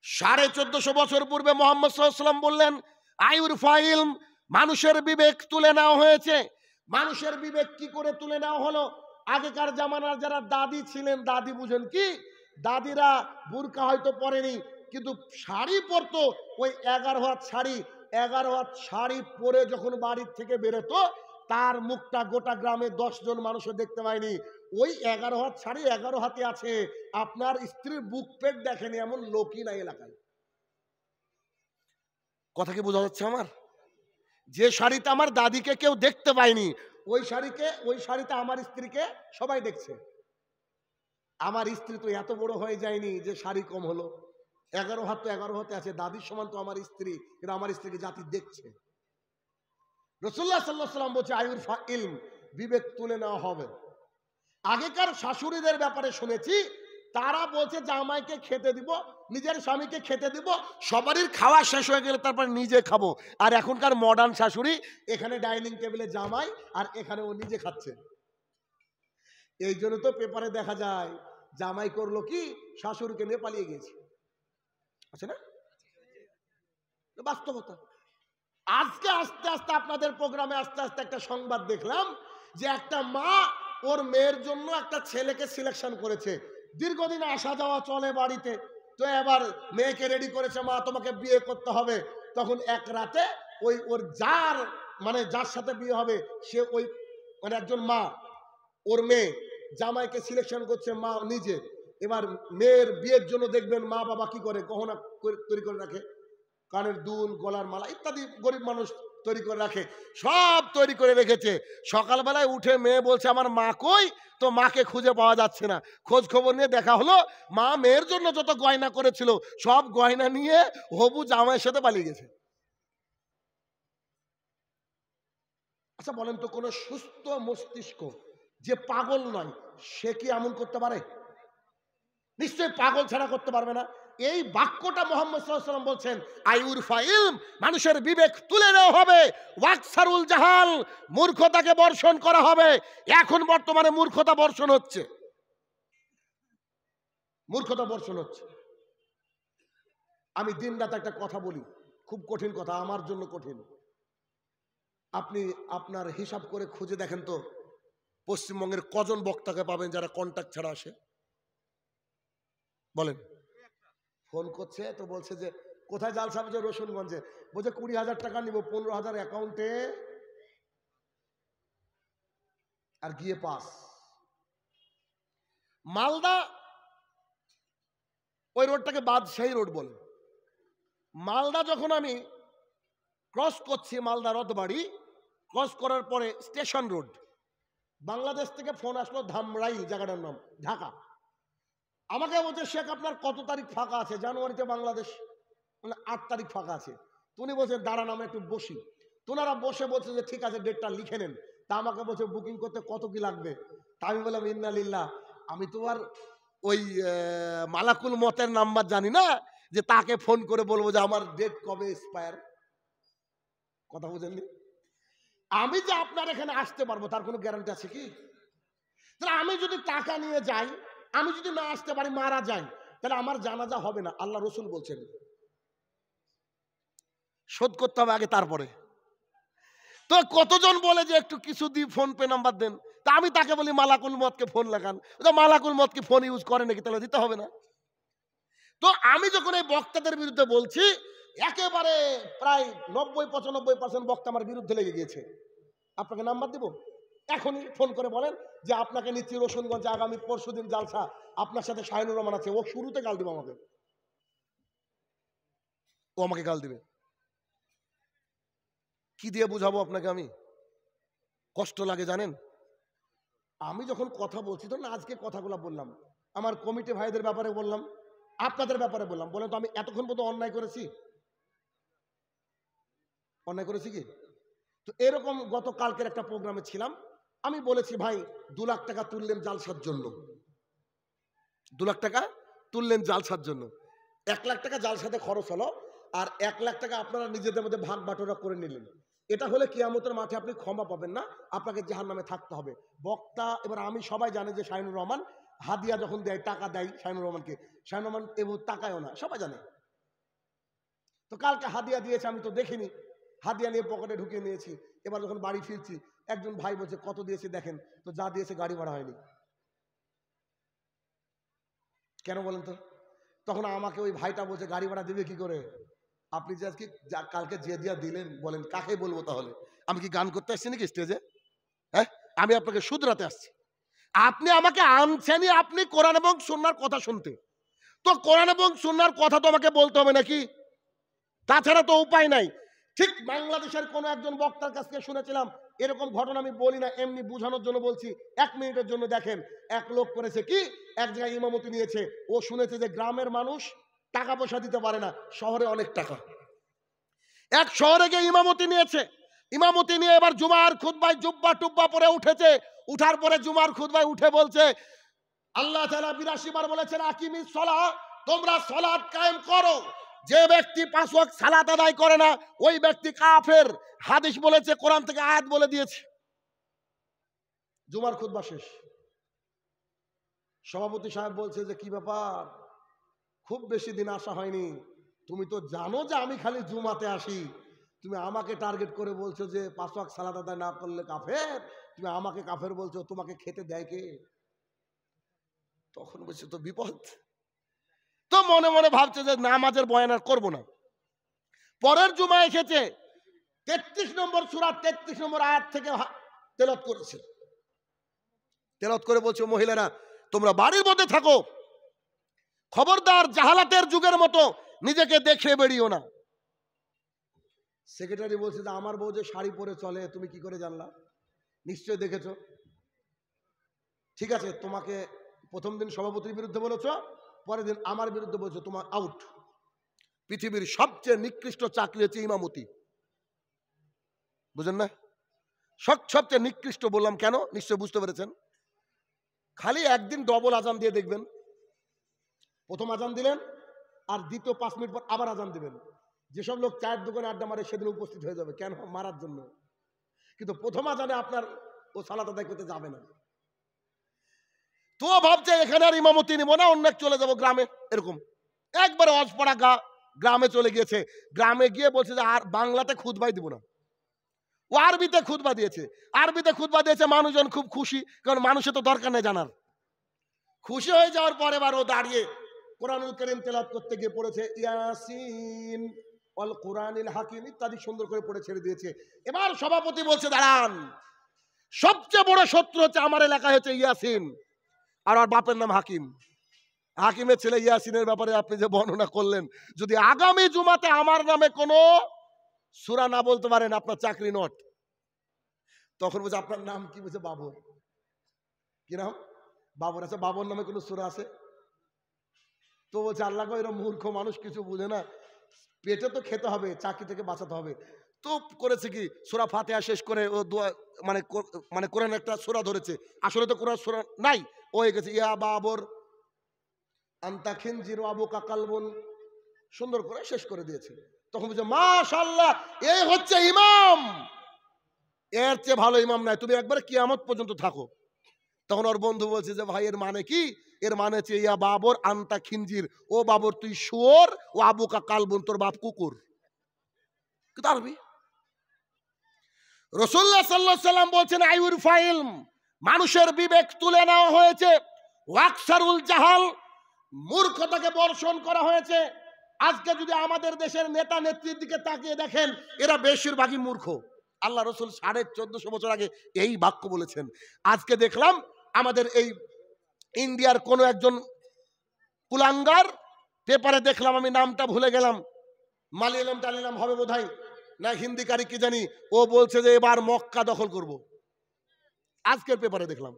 1450 বছর পূর্বে মুহাম্মদ সাল্লাল্লাহু আলাইহি ওয়াসাল্লাম বললেন আয়ুর ফাইল, মানুষের বিবেক তুলে নেওয়া হয়েছে। মানুষের বিবেক কি করে তুলে নেওয়া হলো? আগেকার জামানার যারা দাদি ছিলেন, দাদি বুঝেন কি, দাদিরা বুরকা হয়তো পরেনি কিন্তু শাড়ি পরতো। ওই 11 হাত শাড়ি, 11 হাত শাড়ি পরে যখন বাড়ির থেকে বেরোতো তার মুখটা গোটা গ্রামে 10 জন মানুষও দেখতে পায়নি। ওই 11 হাত শাড়ি 11 হাতে আছে, আপনার স্ত্রীর বুক পেট দেখেনি এমন লোকই নাই এলাকায়। কথা কি বোঝা যাচ্ছে আমার? যে শাড়িতে আমার দাদিকে কেউ দেখতে পায়নি ওই শাড়িতে আমার স্ত্রীকে সবাই দেখছে। আমার স্ত্রী তো এত বড় হয়ে যায়নি যে শাড়ি কম হলো। 11 হাত তো 11 হাতে আছে, দাদির সমান তো আমার স্ত্রী, কিন্তু আমার স্ত্রীকে জাতি দেখছে। রাসূলুল্লাহ সাল্লাল্লাহু আলাইহি ওয়াসাল্লাম বলছে আয়ুর ইলম, বিবেক তুলে নেওয়া হবে। আগেকার শাশুড়িদের ব্যাপারে শুনেছি তারা বলছে জামাইকে খেতে দিব, নিজের স্বামীকে খেতে দিব, সবারই খাওয়া শেষ হয়ে গেলে তারপর নিজে খাবো। আর এখনকার মডার্ন শাশুড়ি এখানে ডাইনিং টেবিলে জামাই আর এখানে ও নিজে খাচ্ছে। এই জন্য তো পেপারে দেখা যায় জামাই করলো কি, শাশুড়িকে নিয়ে পালিয়ে গেছে, আছে না? বাস্তবতা। আজকে আস্তে আস্তে আপনাদের প্রোগ্রামে আস্তে আস্তে একটা সংবাদ দেখলাম যে একটা মা ওর মেয়ের জন্য একটা ছেলেকে সিলেকশন করেছে। দীর্ঘদিন আসা যাওয়া চলে বাড়িতে, তো এবার মেয়েকে রেডি করেছে, মা তোমাকে বিয়ে করতে হবে। তখন এক রাতে ওর যার সাথে বিয়ে হবে সে একজন মা, ওর মেয়ে জামাইকে সিলেকশন করছে মা নিজে। এবার মেয়ের বিয়ের জন্য দেখবেন মা বাবা কি করে, গহনা তৈরি করে রাখে, কানের দুল, গলার মালা ইত্যাদি গরিব মানুষ তৈরি করে রাখে, সব তৈরি করে রেখেছে। সকালবেলায় উঠে মেয়ে বলছে আমার মা কই, তো মাকে খুঁজে পাওয়া যাচ্ছে না। খোঁজ খবর নিয়ে দেখা হলো মা মেয়ের জন্য যত গয়না করেছিল সব গয়না নিয়ে হবু জামাইয়ের সাথে পালিয়ে গেছে। আচ্ছা বলেন তো, কোনো সুস্থ মস্তিষ্ক যে পাগল নয় সে কি এমন করতে পারে? নিশ্চয়ই পাগল ছাড়া করতে পারবে না। এই বাক্যটা মুহাম্মদ সাল্লাল্লাহু আলাইহি ওয়াসাল্লাম বলছেন আইউর ফাইল, মানুষের বিবেক তুলে নেওয়া হবে। ওয়াকসারুল জাহাল, মূর্খতাকে বর্ষণ করা হবে। এখন বর্তমানে মূর্খতা বর্ষণ হচ্ছে, মূর্খতা বর্ষণ হচ্ছে। আমি দিনরাত একটা কথা বলি, খুব কঠিন কথা, আমার জন্য কঠিন। আপনি আপনার হিসাব করে খুঁজে দেখেন তো পশ্চিমবঙ্গের কজন বক্তাকে পাবেন যারা কন্ট্যাক্ট ছাড়া আসে? বলেন। ফোন করছে তো বলছে যে কোথায় জালসা হবে? রসুনগঞ্জে। বলছে 20,000 টাকা নিব, 15,000 অ্যাকাউন্টে, আর গিয়ে পাস। মালদা ওই রোডটাকে বাদশাহী রোড বলে। মালদা যখন আমি ক্রস করছি, মালদা রথবাড়ি ক্রস করার পরে স্টেশন রোড, বাংলাদেশ থেকে ফোন আসলো, ধামরাইল জায়গাটার নাম, ঢাকা। আমাকে বলছে শেখ আপনার কত তারিখ ফাঁকা আছে? জানুয়ারিতে বাংলাদেশ, মানে 8 তারিখ ফাঁকা আছে। উনি বলছেন দাঁড়ান আমরা একটু বসি। তোনারা বসে বলছে যে ঠিক আছে ডেটটা লিখে নেন। তা আমাকে বলছে বুকিং করতে কত কি লাগবে? তা আমি বললাম ইন্না লিল্লাহ, আমি তো আর ওই মালাকুল মতের নাম্বার জানি না যে তাকে ফোন করে বলবো যে আমার ডেট কবে এক্সপায়ার। কথা বুঝেননি? আমি যে আপনার এখানে আসতে পারবো তার কোনো গ্যারান্টি আছে কি? তাহলে আমি যদি টাকা নিয়ে যাই, আমি যদি না আসতে পারি, মারা যাই, তাহলে আমার জানাজা হবে না। আল্লাহ রসুল বলছেন শোধ করতে হবে আগে তারপরে। তো কতজন বলে যে একটু কিছু দিয়ে ফোন পে নাম্বার দেন, তা আমি তাকে বলি মালাকুল মতকে ফোন লাগান। তো মালাকুল মত কি ফোন ইউজ করে নাকি? তাহলে দিতে হবে না। তো আমি যখন এই বক্তাদের বিরুদ্ধে বলছি, একেবারে প্রায় 90-95% বক্তা আমার বিরুদ্ধে লেগে গিয়েছে। আপনাকে নাম্বার দিব, এখনই ফোন করে বলেন যে আপনাকে নিচ্ছি রসুনগঞ্জে, আগামী পরশুদিন জালসা, আপনার সাথে শাহিনুর রহমান আছে। ও শুরুতে গাল দিব আমাকে, ও আমাকে গাল দিবে। কি দিয়ে বুঝাবো আপনাকে? আমি কষ্ট লাগে জানেন। আমি যখন কথা বলছি তো না, আজকে কথাগুলো বললাম, আমার কমিটি ভাইদের ব্যাপারে বললাম, আপনাদের ব্যাপারে বললাম, বলেন তো আমি এতক্ষণ পর্যন্ত অন্যায় করেছি? অন্যায় করেছি কি? তো এরকম গতকালকের একটা প্রোগ্রামে ছিলাম, আমি বলেছি ভাই 2 লাখ টাকা তুললেন জালসার জন্য, 2 লাখ টাকা তুললেন জালসার জন্য, 1 লাখ টাকা জালসাতে খরচ হলো, আর 1 লাখ টাকা আপনারা নিজেদের মধ্যে ভাগ বাটোয়ারা করে নিলেন। এটা হলে কিয়ামতের মাঠে আপনি ক্ষমা পাবেন না, আপনাকে জাহান্নামে থাকতে হবে। বক্তা, এবার আমি সবাই জানে যে শাহিনুর রহমান হাদিয়া যখন দেয়, টাকা দেয় শাহিনুর রহমানকে, শাহিনুর রহমান এবং টাকায়ও না, সবাই জানে। তো কালকে হাদিয়া দিয়েছে, আমি তো দেখিনি, হাদিয়া নিয়ে পকেটে ঢুকিয়ে নিয়েছি। এবার যখন বাড়ি ফিরছি, একজন ভাই বলছে কত দিয়েছে দেখেন, তো যা দিয়েছে গাড়ি ভাড়া হয়নি। কেন বলেন তো? তখন আমাকে ওই ভাইটা বলছে গাড়ি ভাড়া দেবে কি করে? আপনি যে আজকে কালকে যে দিয়া দিলেন, বলেন কাকে বলবো তাহলে? আমি কি গান করতে আসছি নাকি স্টেজে? হ্যাঁ, আমি আপনাকে শুধরাতে আসছি। আপনি আমাকে আনছেনই আপনি কোরআন এবং সুন্নাহর কথা শুনতে, তো কোরআন এবং সুন্নাহর কথা তো আমাকে বলতে হবে নাকি? তাছাড়া তো উপায় নাই। ঠিক বাংলাদেশের কোনো একজন বক্তার কাছ থেকে শুনেছিলাম, এরকম ঘটনা আমি বলি না, এমনি বোঝানোর জন্য বলছি, 1 মিনিটের জন্য দেখেন। এক লোক করেছে কি, এক জায়গায় ইমামতি নিয়েছে, ও শুনেছে যে গ্রামের মানুষ টাকা পয়সা দিতে পারে না, শহরে অনেক টাকা। এক শহরে গিয়ে ইমামতি নিয়েছে, ইমামতি নিয়ে এবার জুমার খুতবায় জুব্বা টুব্বা পরে উঠেছে, উঠার পরে জুমার খুতবায় উঠে বলছে আল্লাহ তাআলা 82 বার বলেছেন আকিমিস সালাহ, তোমরা সালাত কায়েম করো। যে ব্যক্তি 5 ওয়াক্ত সালাত আদায় করে না ওই ব্যক্তি কাফের। হাদিস বলেছে, কোরআন থেকে আয়াত বলে দিয়েছে। জুমার খুতবা শেষ, সভাপতি সাহেব বলছে যে কি ব্যাপার, খুব বেশি দিন আসা হয়নি, তুমি তো জানো যে আমি খালি জুমাতে আসি, তুমি আমাকে টার্গেট করে বলছো যে 5 ওয়াক্ত সালাত আদায় না করলে কাফের, তুমি আমাকে কাফের বলছো, তোমাকে খেতে দেয় কে? তখন বলছে তো বিপদ, তো মনে মনে ভাবছে যে নামাজের বয়ান আর করবো না। পরের জুমা এসেছে, 33 নম্বর সূরা 33 নম্বর আয়াত থেকে তেলাওয়াত করেছে। তেলাওয়াত করে বলছে মহিলারা তোমরা বাড়ির মধ্যে থাকো, খবরদার জাহালাতের যুগের মতো নিজেকে দেখে বেরিও না। সেক্রেটারি বলছে যে আমার বউ যে শাড়ি পরে চলে তুমি কি করে জানলা? নিশ্চয় দেখেছো। ঠিক আছে, তোমাকে প্রথম দিন সভাপতির বিরুদ্ধে বলেছো, পরের দিন আমার বিরুদ্ধে বলছো, তোমার আউট। পৃথিবীর সবচেয়ে নিকৃষ্ট চাকরি হচ্ছে ইমামতি, বুঝেন না? সবচেয়ে নিকৃষ্ট বললাম কেন, নিশ্চয় বুঝতে পেরেছেন। খালি একদিন ডবল আজান দিয়ে দেখবেন, প্রথম আজান দিলেন আর দ্বিতীয় 5 মিনিট পর আবার আজান দিবেন। যেসব লোক চায়ের দোকানে আড্ডা মারে সেদিন উপস্থিত হয়ে যাবে, কেন? মারার জন্য। কিন্তু প্রথম আজানে আপনার ও সালাত আদায় করতে যাবে না। তো ভাবছে এখানে আর ইমামতি নিব না, অন্য চলে যাব গ্রামে। এরকম একবারে অজপড়া গ্রামে চলে গিয়েছে। গ্রামে গিয়ে বলছে যে আর বাংলাতে খুতবাই দিব না, ও আরবিতে খুতবা দিয়েছে। আরবিতে খুতবা দিয়েছে, মানুষজন খুব খুশি, কারণ মানুষের তো দরকার নেই জানার। খুশি হয়ে যাওয়ার পরে এবার ও দাঁড়িয়ে কোরআনুল কারীম তেলাওয়াত করতে গিয়ে পড়েছে ইয়াসিন ওয়াল কুরআনিল হাকিম ইত্যাদি সুন্দর করে পড়ে ছেড়ে দিয়েছে। এবার সভাপতি বলছে দাঁড়ান, সবচেয়ে বড় শত্রু হচ্ছে আমার এলাকায় হচ্ছে ইয়াসিন, আর ওর বাপের নাম হাকিম। হাকিমের ছেলে ইয়াসিনের ব্যাপারে আপনি যে বর্ণনা করলেন, যদি আগামী জুমাতে আমার নামে কোনো সূরা না বলতে পারেন আপনার চাকরি নট। তখন বলছে আপনার নাম কি? বলছে বাবর। কি নাম? বাবর। আছে, বাবর নামে কোনো সূরা আছে? তো বলছে আল্লাহ গো, এরকম মূর্খ মানুষ কিছু বুঝে না, পেটে তো খেতে হবে, চাকরি থেকে বাঁচাতে হবে। তো করেছে কি, সূরা ফাতিহা শেষ করে ও দোয়া মানে কোরআন একটা সূরা ধরেছে, আসলে তো কোরআন সূরা নাই। ও হয়ে গেছে ইয়া বাবর আনতা খিনজির আবুকা কালবুন, সুন্দর করে শেষ করে দিয়েছে। তখন বলছে মাশাআল্লাহ, এই হচ্ছে ইমাম, এর চেয়ে ভালো ইমাম নাই, তুমি একবার কিয়ামত পর্যন্ত থাকো। তখন ওর বন্ধু বলছে যে ভাই এর মানে কি? এর মানে হচ্ছে ইয়া বাবর আনতা খিনজির, ও বাবর তুই শুয়োর, ও আবুকা কালবুন তোর বাপ কুকুর। কিন্তু আরবি। রাসূলুল্লাহ সাল্লাল্লাহু আলাইহি সাল্লাম বলছেন আইউর ফাইল, মানুষের বিবেক তুলে নেওয়া হয়েছে, ওয়াকসারুল জাহাল, মূর্খতাকে বর্ষণ করা হয়েছে। আজকে যদি আমাদের দেশের নেতা নেত্রীর দিকে তাকিয়ে দেখেন, এরা বেশিরভাগই মূর্খ। আল্লাহ রসুল 1450 বছর আগে এই বাক্য বলেছেন। আজকে দেখলাম আমাদের এই ইন্ডিয়ার কোন একজন কুলাঙ্গার, পেপারে দেখলাম, আমি নামটা ভুলে গেলাম, মালিয়ালাম টালিয়ালাম হবে বোধহয়, না হিন্দিকারি কি জানি, ও বলছে যে এবার মক্কা দখল করব। আজকের পেপারে দেখলাম।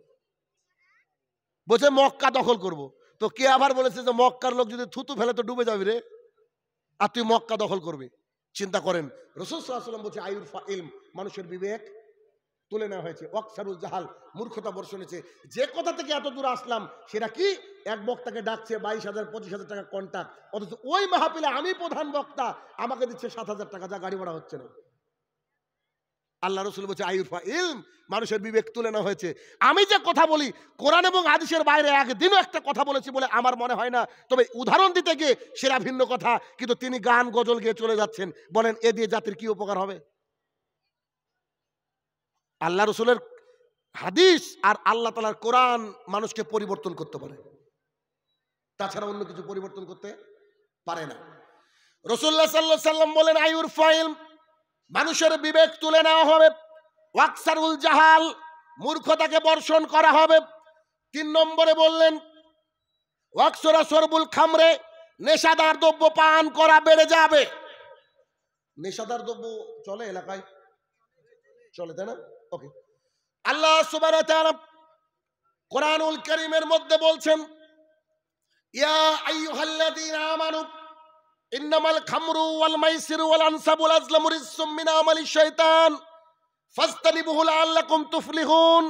বলছে মক্কা দখল করব। তো কে আবার বলেছে যে মক্কার লোক যদি থুতু ফেলে তো ডুবে যাবি রে, আর তুই মক্কা দখল করবি? চিন্তা করেন, রাসূল সাল্লাল্লাহু আলাইহি ওয়াসাল্লাম বলছে আইউরফা ইলম, মানুষের বিবেক তুলে নেওয়া হয়েছে, ওয়াকসারুল জাহাল, মূর্খতা বর্ষণ হয়েছে। যে কথা থেকে এত দূর আসলাম সেটা কি? এক বক্তাকে ডাকছে 22,000 25,000 টাকা কন্ট্রাক্ট, অথচ ওই মাহফিলে আমি প্রধান বক্তা, আমাকে দিচ্ছে 7,000 টাকা, যা গাড়ি ভাড়া হচ্ছে না। আল্লাহ রসুল বলছে আইউরফা ইলম, মানুষের বিবেক তুলে নেওয়া হয়েছে। আমি যে কথা বলি কোরআন এবং হাদিসের বাইরে একদিনও একটা কথা বলেছি বলে আমার মনে হয় না। তবে উদাহরণ দিতে গিয়ে সেটা ভিন্ন কথা, কিন্তু তিনি গান গজল গিয়ে চলে যাচ্ছেন। বলেন এ দিয়ে জাতির কি উপকার হবে? আল্লাহ রসুলের হাদিস আর আল্লাহ তাআলার কোরআন মানুষকে পরিবর্তন করতে পারে, তাছাড়া অন্য কিছু পরিবর্তন করতে পারে না। রাসূলুল্লাহ সাল্লাল্লাহু আলাইহি ওয়াসাল্লাম বলেন আইউরফা ইলম, মানুষের বিবেক তুলে নেওয়া হবে। ওয়াকসারুল জাহাল, মূর্খতাকে বর্ষণ করা হবে। 3 নম্বরে বললেন ওয়াকসরা সরবুল খামরে, নেশাদার দ্রব্য পান করা বেড়ে যাবে। নেশাদার দ্রব্য চলে এলাকায়? চলে, তাই না? ওকে। আল্লাহ সুবহানাহু ওয়া তাআলা কোরআনুল কারীমের মধ্যে বলছেন ইয়া আইয়ুহাল্লাযীনা আমানু ইন্নামাল খামরু ওয়াল মাইসিরু ওয়াল আনসাবু ওয়াল আজলামু রিজসুম মিন আমালিশ শাইতান ফাজতানিবুহু লাআল্লাকুম তুফলিহুন।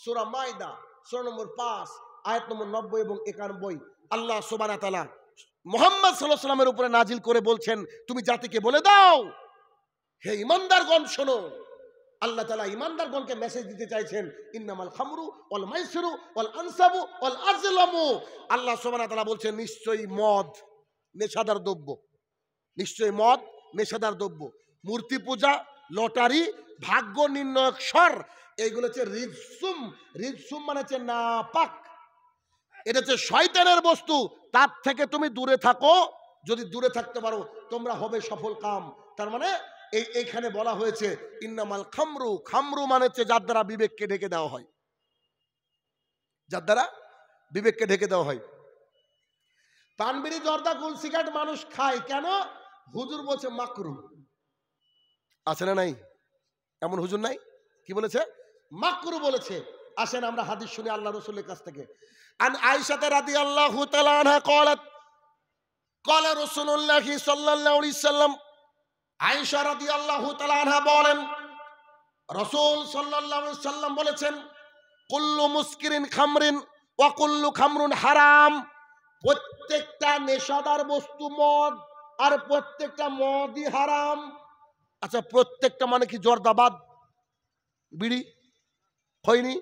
সূরা মাইদা সূরা নম্বর 5 আয়াত নম্বর 90 এবং 91 আল্লাহ সুবহানাহু ওয়া তাআলা মুহাম্মদ সাল্লাল্লাহু আলাইহি ওয়াসাল্লামের উপরে নাজিল করে বলছেন, তুমি জাতিকে বলে দাও, হে ঈমানদারগণ শোনো। আল্লাহ তাআলা ঈমানদারগণকে মেসেজ দিতে চাইছেন, ইন্নামাল খামরু ওয়াল মাইসিরু ওয়াল আনসাবু ওয়াল আজলামু। আল্লাহ সুবহানাহু ওয়া তাআলা বলছেন নিশ্চয়ই মদ নেশাদার দ্রব্য, নিশ্চয়ই মদ নেশাদার দ্রব্য, মূর্তি পূজা, লটারি, ভাগ্য নির্ণয়ক স্বর, এইগুলো হচ্ছে রিজসুম। রিজসুম মানে হচ্ছে নাপাক, এটা হচ্ছে শয়তানের বস্তু। তার থেকে তুমি দূরে থাকো, যদি দূরে থাকতে পারো তোমরা হবে সফল কাম। তার মানে এইখানে বলা হয়েছে ইন্নামাল খামরু, খামরু মানে হচ্ছে যার দ্বারা বিবেককে ঢেকে দেওয়া হয়, যার দ্বারা বিবেককে ঢেকে দেওয়া হয়। পান বিড়ি জর্দা গুল সিগারেট মানুষ খায় কেন? হুজুর বলছে মাকরু। আছে না নাই? এমন হুজুর নাই? কি বলেছে? মাকরু বলেছে। আসেন আমরা হাদিস শুনি আল্লাহ রাসূলের কাছ থেকে। আন আয়েশা রাদিয়াল্লাহু তাআলা আনহা قالت قال رسول الله صلى الله عليه وسلم, আয়েশা রাদিয়াল্লাহু তাআলা আনহা বলেন রাসূল সাল্লাল্লাহু আলাইহি ওয়াসাল্লাম বলেছেন কুল্লু মুসকিরিন খামরিন ওয়া কুল্লু খামরুন হারাম। প্রত্যেকটা নেশাদার বস্তু মদ, আর প্রত্যেকটা মদই হারাম। আচ্ছা প্রত্যেকটা মানে কি জর্দা বাদ, বিড়ি হয়নি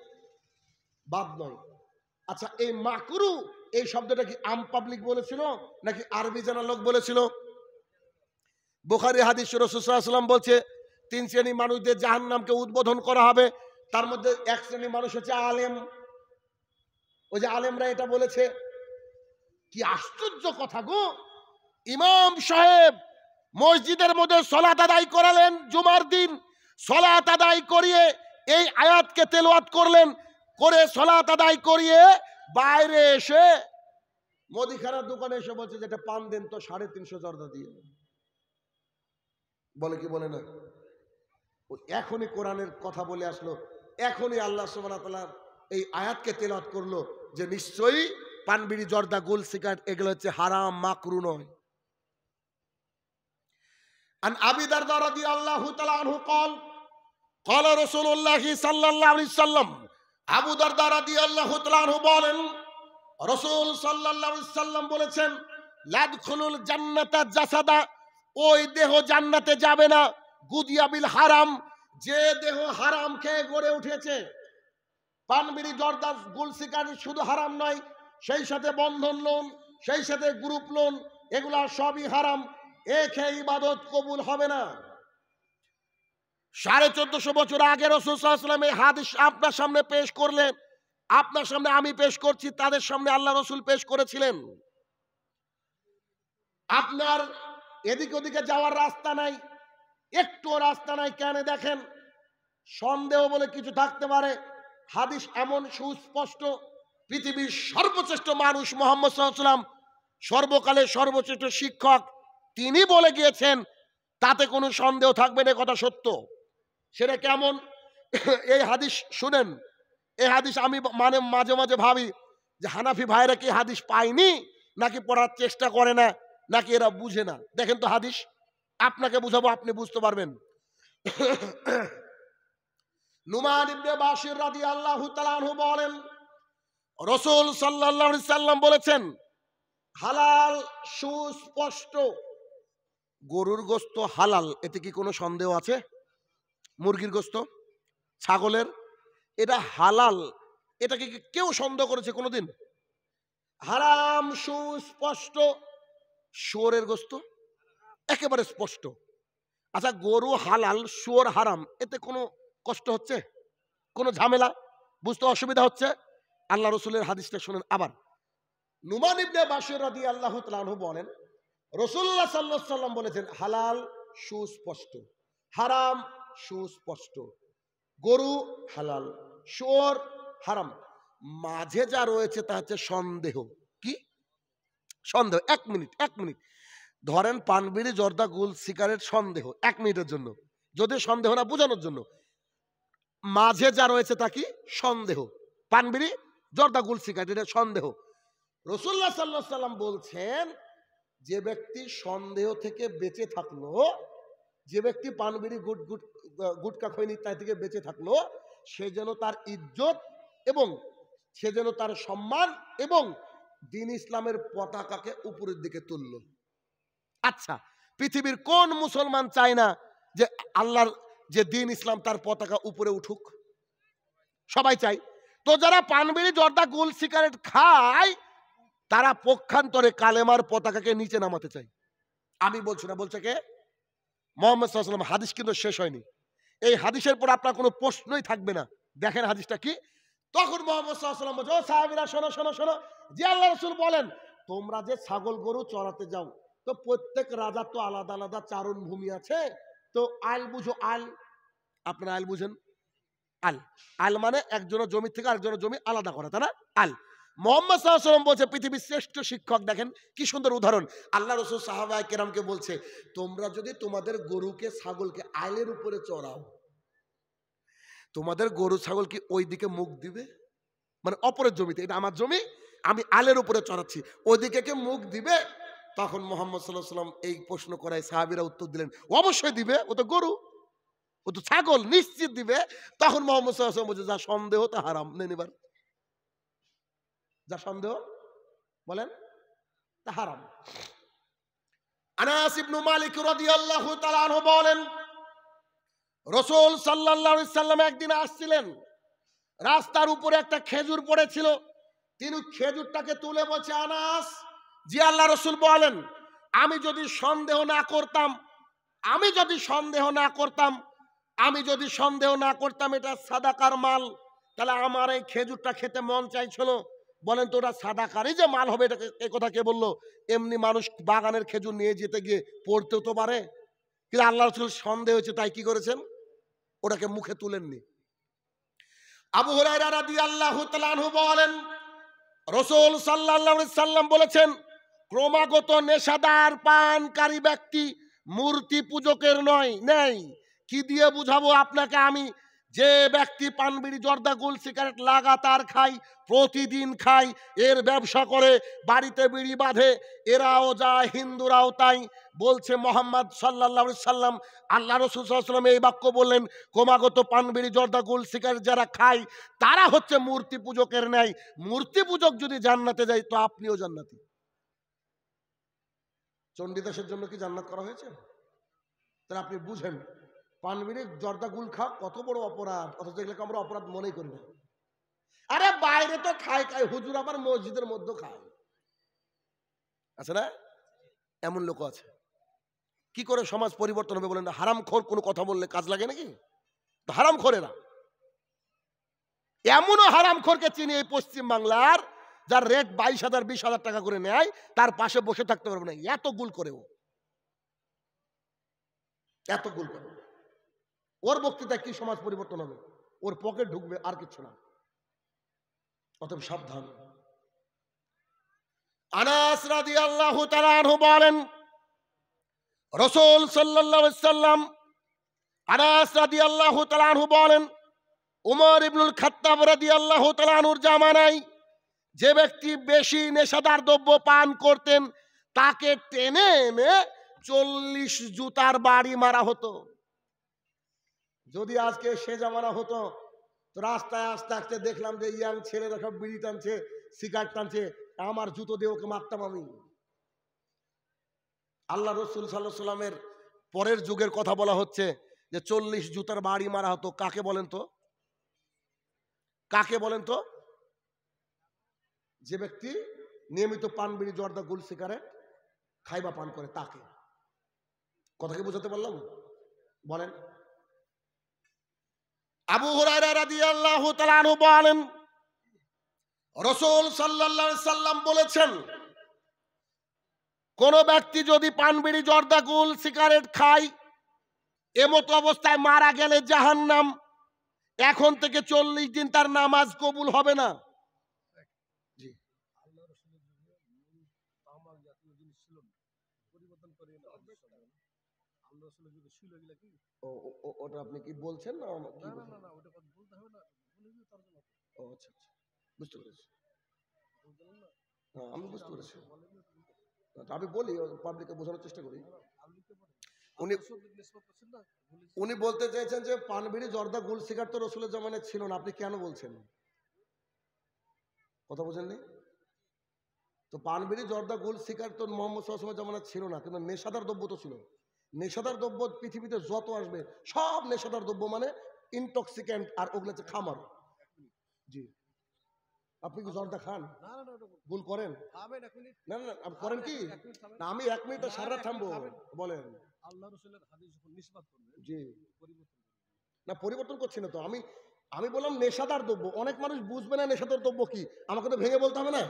বাদ নয়। আচ্ছা এই মাকরু এই শব্দটা কি আম পাবলিক বলেছিল নাকি আরবি জানা লোক বলেছিল? বুখারী হাদিস রাসূল সাল্লাল্লাহু আলাইহি ওয়াসাল্লাম বলছে 3 শ্রেণীর মানুষদের জাহান্নামকে উদ্বোধন করা হবে। তার মধ্যে এক শ্রেণীর মানুষ হচ্ছে আলেম। ওই যে আলেমরা এটা বলেছে। কি আশ্চর্য কথা গো! ইমাম সাহেব মসজিদের মধ্যে সালাত আদায় করালেন, জুমার দিন সালাত আদায় করিয়ে এই আয়াতকে তেলাওয়াত করলেন, করে সালাত আদায় করিয়ে বাইরে এসে মুদিখানার দোকানে এসে বলছে যে এটা পান দেন তো 350 জর্দা দিয়ে। বলে কি বলে না? এখনই কোরআনের কথা বলে আসলো, এখনই আল্লাহ সুবহানাহু ওয়া তাআলা এই আয়াতকে তেলাওয়াত করলো যে নিশ্চয়ই পান বিড়ি জর্দা গোল সিগারেট এগুলো হচ্ছে হারাম, মাকরু নয়। আন আবি দারদা রাদিয়াল্লাহু তাআলা আনহু قال قال رسول الله صلى الله عليه وسلم, আবু দারদা রাদিয়াল্লাহু তাআলা আনহু বলেন রাসূল সাল্লাল্লাহু আলাইহি ওয়াসাল্লাম বলেছেন লাদখুলুল জান্নাতা জাসাদা, ওই দেহ জান্নাতে যাবে না, গুদিয়া বিল হারাম, যে দেহ হারাম খেয়ে গড়ে উঠেছে। পান বিড়ি জর্দা গোল সিগারেট শুধু হারাম নয়, সেই সাথে বন্ধন লোন, সেই সাথে গ্রুপ লোন, এগুলা সবই হারাম। এ খেয়ে ইবাদত কবুল হবে না। 1450 বছর আগে রাসূল সাল্লাল্লাহু আলাইহি ওয়াসাল্লাম এই হাদিস আপনার সামনে পেশ করলেন, আপনার সামনে আমি পেশ করছি, তাদের সামনে আল্লাহ রাসূল পেশ করেছিলেন। আপনার এদিকে ওদিকে যাওয়ার রাস্তা নাই, একটু রাস্তা নাই। কেন? দেখেন সন্দেহ বলে কিছু থাকতে পারে, হাদিস এমন সুস্পষ্ট, পৃথিবীর সর্বশ্রেষ্ঠ মানুষ মুহাম্মদ সাল্লাল্লাহু আলাইহি ওয়াসাল্লাম, সর্বকালের সর্বশ্রেষ্ঠ শিক্ষক, তিনি বলে গিয়েছেন, তাতে কোনো সন্দেহ থাকবে না, কথা সত্য। সেটা কেমন? এই হাদিস শুনেন, এই হাদিস আমি মাঝে মাঝে ভাবি যে হানাফি ভাইরা কি হাদিস পায়নি, নাকি পড়ার চেষ্টা করে না, নাকি এরা বুঝে না? দেখেন তো হাদিস, আপনাকে বুঝাবো, আপনি বুঝতে পারবেন। নুমান ইবনে বাশির রাদিয়াল্লাহু তাআলা আনহু বলেন, রাসূল সাল্লাল্লাহু আলাইহি সাল্লাম বলেছেন, হালাল সুস্পষ্ট। গরুর গোশত হালাল, এতে কি কোনো সন্দেহ আছে? মুরগির গোশত, ছাগলের, এটা হালাল, এটাকে কি কেউ সন্দেহ করেছে কোনোদিন? হারাম সুস্পষ্ট। শুয়োরের গোশত একেবারে স্পষ্ট। আচ্ছা, গরু হালাল, শুয়োর হারাম, এতে কোনো কষ্ট হচ্ছে? কোনো ঝামেলা, বুঝতে অসুবিধা হচ্ছে? আল্লাহ রসুলের হাদিসটা শুনেন আবার। নুমান ইবনে বাশির রাদিয়াল্লাহু তাআলা আনহু বলেন, রাসূলুল্লাহ সাল্লাল্লাহু আলাইহি সাল্লাম বলেছেন, হালাল সুস্পষ্ট, হারাম সুস্পষ্ট। গরু হালাল, শুয়োর হারাম, মাঝে যা রয়েছে তা হচ্ছে সন্দেহ। কি সন্দেহ? এক মিনিট ধরেন পানবিড়ি, জর্দা, গুল, সিগারেট, সন্দেহ 1 মিনিটের জন্য, যদি সন্দেহ না বোঝানোর জন্য, মাঝে যা রয়েছে তা কি সন্দেহ। পানবিড়ি, জর্দা, গুল, সিগারেট, এটা সন্দেহ। রাসূলুল্লাহ সাল্লাল্লাহু আলাইহি সাল্লাম বলছেন, যে ব্যক্তি সন্দেহ থেকে বেঁচে থাকলো, যে ব্যক্তি পানবিড়ি, গুটকা, খৈনি ইত্যাদি থেকে বেঁচে থাকলো, সে যেন তার ইজ্জত এবং সে যেন তার সম্মান এবং দ্বীন ইসলামের পতাকাকে উপরের দিকে তুললো। আচ্ছা, পৃথিবীর কোন মুসলমান চায় না যে আল্লাহর যে দ্বীন ইসলাম তার পতাকা উপরে উঠুক? সবাই চাই। তো যারা পানবিড়ি, জর্দা, গুল, সিগারেট খায়, তারা পক্ষান্তরে কালেমার পতাকাকে নিচে নামাতে চায়। আমি বলছি না, বলছে কে? মুহাম্মদ সাল্লাল্লাহু আলাইহি ওয়াসাল্লাম। হাদিস কিন্তু শেষ হয়নি, এই হাদিসের পর আপনার কোনো প্রশ্নই থাকবে না। দেখেন হাদিসটা কি। তখন মুহাম্মদ সাল্লাল্লাহু আলাইহি ওয়াসাল্লাম বলছে, ও সাহাবীরা শোনো শোনো শোনো, যে আল্লাহ রাসূল বলেন, তোমরা যে ছাগল গরু চড়াতে যাও, তো প্রত্যেক রাজার তো আলাদা আলাদা চারণ ভূমি আছে, তো আইল বুঝো, আইল, আপনারা আইল বুঝেন? আল, আল মানে একজনের জমি থেকে আরেকজনের জমি আলাদা করা, তাই না? আল। মুহাম্মদ সাল্লাল্লাহু আলাইহি ওয়াসাল্লাম বলছে, পৃথিবীর শ্রেষ্ঠ শিক্ষক, দেখেন কি সুন্দর উদাহরণ। আল্লাহ রাসূল সাহাবায়ে কেরামকে বলছে, তোমরা যদি তোমাদের গরুকে, ছাগলকে আইলের উপরে চড়াও, তোমাদের গরু ছাগল কি ওই দিকে মুখ দিবে? মানে অপরের জমিতে, এটা আমার জমি, আমি আলের উপরে চড়াচ্ছি, ওইদিকে কে মুখ দিবে? তখন মুহাম্মদ সাল্লাল্লাহু আলাইহি ওয়াসাল্লাম এই প্রশ্ন করায় সাহাবীরা উত্তর দিলেন, অবশ্যই দিবে, ও তো গরু, ও তো ছাগল, নিশ্চিত দিবে। তখন মুহাম্মদ সাল্লাল্লাহু আলাইহি ওয়াসাল্লাম বলছে, যা সন্দেহ তা হারাম। নেন এবার, যা সন্দেহ বলেন তা হারাম। আনাস ইবনে মালিক রাদিয়াল্লাহু তাআলা আনহু বলেন, রাসূল সাল্লাল্লাহু আলাইহি সাল্লাম একদিন আসছিলেন, রাস্তার উপরে একটা খেজুর পড়েছিল, তিনি খেজুরটাকে তুলে বলছে, আনাস, জি আল্লাহ রাসূল বলেন, আমি যদি সন্দেহ না করতাম এটা সাদাকার মাল, তাহলে আমার এই খেজুরটা খেতে মন চাইছিল। বলেন তো, ওটা সাদাকারই যে মাল হবে, এটা এই কথা কে বললো? এমনি মানুষ বাগানের খেজুর নিয়ে যেতে গিয়ে পড়তেও তো পারে, কিন্তু আল্লাহ রাসূল সন্দেহ হয়েছে, তাই কি করেছেন? ওটাকে মুখে তুলেননি। আবু হুরায়রা রাদিয়াল্লাহু তাআলা আনহু বলেন, রাসূল সাল্লাল্লাহু আলাইহি সাল্লাম বলেছেন, ক্রমাগত নেশাদার পানকারী ব্যক্তি মূর্তি পূজকের নেই। কি দিয়ে বুঝাবো আপনাকে আমি? যে ব্যক্তি পানবিড়ি, জর্দা, গুল, সিগারেট লাগাতার খায়, প্রতিদিন খায়, এর ব্যবসা করে, বাড়িতে বিড়ি বাঁধে, এরাও যায়, হিন্দুরাও তাই। বলছে মুহাম্মদ সাল্লাল্লাহু আলাইহি সাল্লাম, আল্লাহ রাসূল সাল্লাল্লাহু আলাইহি সাল্লাম এই বাক্য বললেন, ক্রমাগত পানবিড়ি, জর্দা, গুল, সিগারেট যারা খায়, তারা হচ্ছে মূর্তি পূজকের ন্যায়। মূর্তি পূজক যদি জান্নাতে যায়, তো আপনিও জান্নাতি। চণ্ডীদাসের জন্য কি জান্নাত করা হয়েছে? তাহলে আপনি বুঝেন, পানবিড়ি, জর্দা, গুল খাওয়া কত বড় অপরাধ, অথচ এগুলোকে আমরা অপরাধ মনেই করি না। আরে বাইরে তো খায়, হুজুর আবার মসজিদের মধ্যে খায়, আছে না? এমন লোক আছে। কি করে সমাজ পরিবর্তন হবে বলেন? হারামখোর কোনো কথা বললে কাজ লাগে নাকি? হারামখোরেরা, এমনও হারামখোরকে চিনি এই পশ্চিম বাংলার, যার রেট 22,000 20,000 টাকা করে নেয়, তার পাশে বসে থাকতে পারবে না, এত গুল করে, এত গুল করে। ওর বক্তৃতায় কি সমাজ পরিবর্তন হবে? ওর পকেট ঢুকবে, আর কিছু না। অতএব সাবধান। আনাস রাদিয়াল্লাহু তাআলা আনহু বলেন, রাসূল সাল্লাল্লাহু আলাইহি সাল্লাম, আনাস রাদিয়াল্লাহু তাআলা আনহু বলেন, উমর ইবনুল খাত্তাব রাদিয়াল্লাহু তাআলা আনহুর জামানায় যে ব্যক্তি বেশি নেশাদার দ্রব্য পান করতেন তাকে টেনে এনে 40 জুতার বাড়ি মারা হতো। যদি আজকে সে জামানা হতো তো রাস্তায় আস্তে আস্তে দেখলাম যে ইয়াং ছেলেরা সব বিড়ি টানছে, সিগারেট টানছে, আমার জুতো দিয়ে ওকে মারতাম আমি। আল্লাহ রসুল সাল্লাল্লাহু আলাইহি সাল্লামের পরের যুগের কথা বলা হচ্ছে যে 40 জুতার বাড়ি মারা হতো। কাকে বলেন তো? কাকে বলেন তো? যে ব্যক্তি নিয়মিত পান বিড়ি জর্দা গুল সিগারেট খাইবা পান করে তাকে। কথা কি বুঝাতে পারলাম? বলেন। আবু হুরায়রা রাদিয়াল্লাহু তাআলা আনহু বলেন, রাসূল সাল্লাল্লাহু আলাইহি সাল্লাম বলেছেন, কোন ব্যক্তি যদি পান বিড়ি জর্দা গুল সিগারেট খায় এমত অবস্থায় মারা গেলে জাহান্নাম, এখন থেকে 40 দিন তার নামাজ কবুল হবে না। ওটা আপনি কি বলছেন না? আচ্ছা, বুঝতে পেরেছি। আমি বুঝতে পেরেছি। আমি বলি, পাবলিককে বোঝানোর চেষ্টা করি। উনি বলতে চাইছেন যে পান বিড়ি জর্দা গুল সিগারেট তো রসুলের জামানায় ছিল না, আপনি কেন বলছেন? কথা বোঝেননি তো? পান বিড়ি জর্দা গুল সিগারেট তো মোহাম্মদ সাল্লাল্লাহু আলাইহি ওয়াসাল্লামের জামানায় ছিল না, কিন্তু নেশাদার দ্রব্য তো ছিল। নেশাদার দ্রব্য পৃথিবীতে যত আসবে সব নেশাদার দ্রব্য মানে ইনটক্সিক্যান্ট, আর ওগুলো হচ্ছে খামার। জি, আপনি কি জর্দা খান? গুল করেন? না না আপনি করেন কি? না আমি 1 মিনিট সারা থামবো। বলেন। আল্লাহ রাসূলের হাদিস যখন নিসবত করবেন, জি, না পরিবর্তন করছি না তো। আমি বললাম নেশাদার দ্রব্য। অনেক মানুষ বুঝবে না নেশাদার দ্রব্য কি, আমাকে তো ভেঙে বলতে হবে না?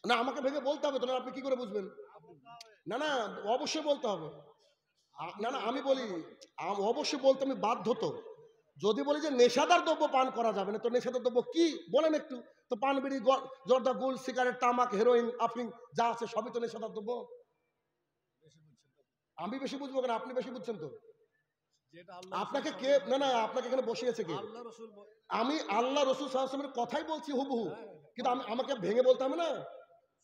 না আমাকে ভেঙে বলতে হবে তো, না আপনি কি করে বুঝবেন? না না অবশ্যই বলতে হবে। না না আমি বলি অবশ্যই বলতে আমি বাধ্য। তো যদি বলি যে নেশাদার দ্রব্য পান করা যাবে না, তো নেশাদার দ্রব্য কি বলেন একটু? তো পান বিড়ি জর্দা গুল সিগারেট তামাক হেরোইন আফিং যা আছে সবই তো নেশাদার দ্রব্য। আমি বেশি বুঝবো কেন? আপনি বেশি বুঝছেন তো। আপনাকে কে? না না আপনাকে এখানে বসিয়েছে কে? আমি আল্লাহ রসুল সাল্লাল্লাহু আলাইহি ওয়াসাল্লামের কথাই বলছি হুবহু, কিন্তু আমাকে ভেঙে বলতে হবে না।